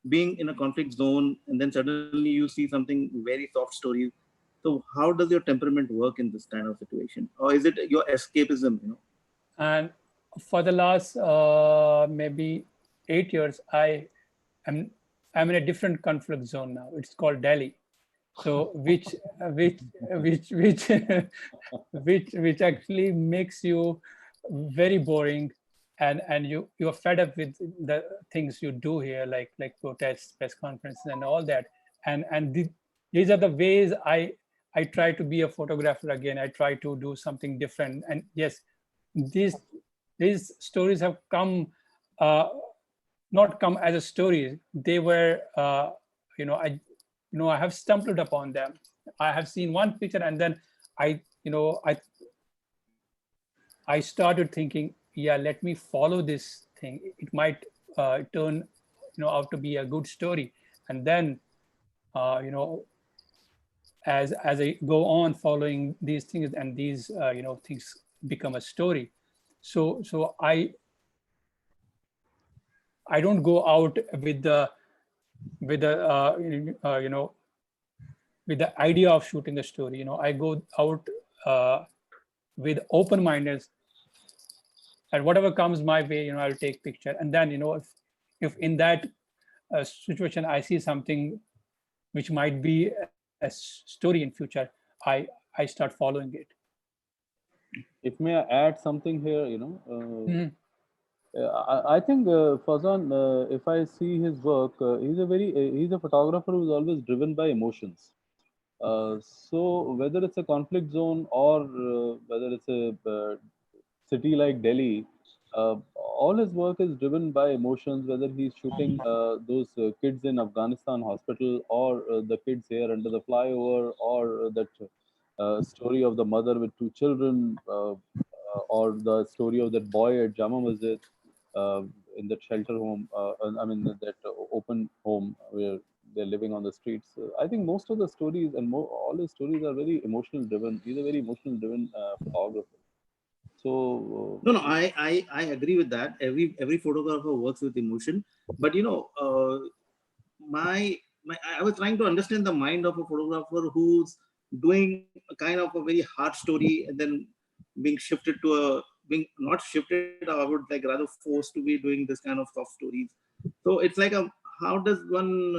being in a conflict zone, and then suddenly you see something very soft stories. So how does your temperament work in this kind of situation, or is it your escapism? And for the last maybe 8 years, I'm in a different conflict zone now. It's called Delhi. So which which actually makes you very boring, and you're fed up with the things you do here, like protests, press conferences, and all that. And these are the ways I try to be a photographer again. I try to do something different. And yes, these stories have come, not come as a story. They were I have stumbled upon them. I have seen one picture, and then I started thinking, yeah, let me follow this thing. It might turn out to be a good story. And then as I go on following these things, and these things become a story. So I don't go out with the with the idea of shooting a story. I go out with open-mindedness, and whatever comes my way, I'll take picture. And then if in that situation I see something which might be a story in future, I start following it. If may I add something here, I think Fazan, if I see his work, he's a photographer who's always driven by emotions. So whether it's a conflict zone or whether it's a city like Delhi, all his work is driven by emotions. Whether he's shooting those kids in Afghanistan hospital, or the kids here under the flyover, or that story of the mother with 2 children, or the story of that boy at Jama Masjid, uh, in that shelter home, I mean that open home where they're living on the streets. I think most of the stories and all his stories are very emotional driven. He's a very emotional driven photographer. So No, I agree with that. Every photographer works with emotion, but my I was trying to understand the mind of a photographer who's doing a kind of a very hard story, and then being not shifted. I would like rather forced to be doing this kind of soft stories. So it's like how does one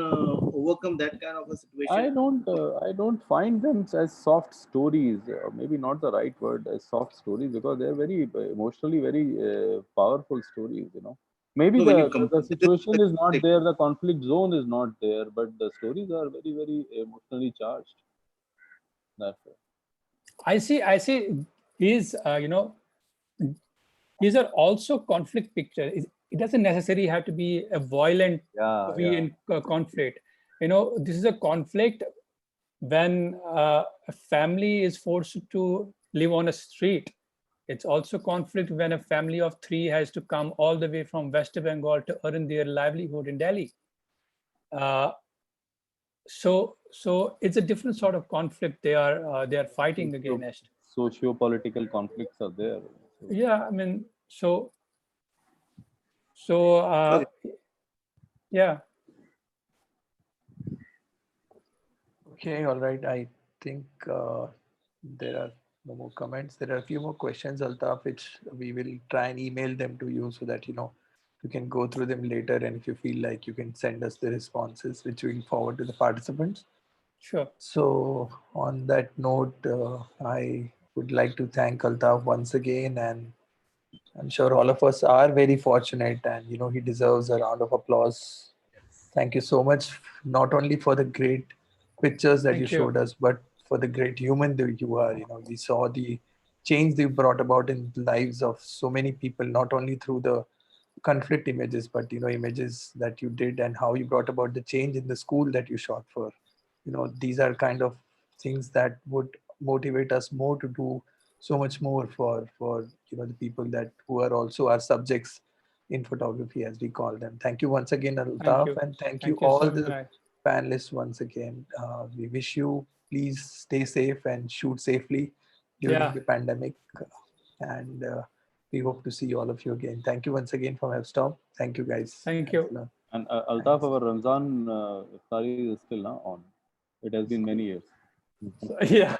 overcome that kind of a situation? I don't find them as soft stories. Maybe not the right word as soft stories, because they're very emotionally very powerful stories. Maybe No, when you the compare this situation with is not there, the conflict zone is not there, but the stories are very very emotionally charged. That's it. I see these these are also conflict pictures. It doesn't necessarily have to be a violent in conflict. This is a conflict when a family is forced to live on a street. It's also conflict when a family of 3 has to come all the way from West Bengal to earn their livelihood in Delhi. So it's a different sort of conflict they are fighting against. Socio-political conflicts are there. Yeah, I mean, so yeah. Okay, all right. I think there are no more comments. There are a few more questions, Altaf, which we will try and email them to you so that you can go through them later. And if you feel like, you can send us the responses, which we will forward to the participants. Sure. So on that note, I would like to thank Altaf once again, and I'm sure all of us are very fortunate, and he deserves a round of applause Thank you so much, not only for the great pictures that you Thank you. showed us, but for the great human that you are. We saw the change that you brought about in the lives of so many people, not only through the conflict images, but images that you did and how you brought about the change in the school that you shot for. These are kind of things that would motivate us more to do so much more for the people that who are also our subjects in photography, as we call them. Thank you once again, Thank Altaf, you. and thank you Thank you all so the much. panelists once again. We wish you please stay safe and shoot safely during Yeah. the pandemic, and we hope to see all of you again. Thank you once again from F.Stop. Thank you, guys. Thank Thanks you. a lot. And Altaf, our Ramzan iftari is still now on. It has been many years. So, yeah.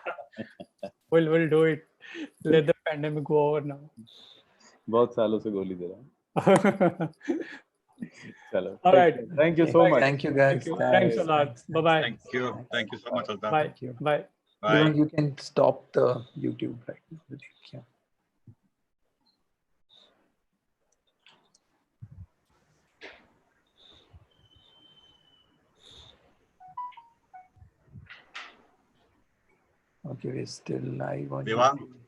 We'll do it. Let the pandemic go over now. बहुत सालों से गोली दे रहा हूँ. चलो. All right. Thank you so much. Thank you, guys. Thank you. Thanks a lot. Bye bye. Thank you. Thank you so much, Altaf. Bye. Thank you. Bye. Bye. Devang, you can stop the YouTube right now. Yeah. Okay, we're still live on Devang? YouTube.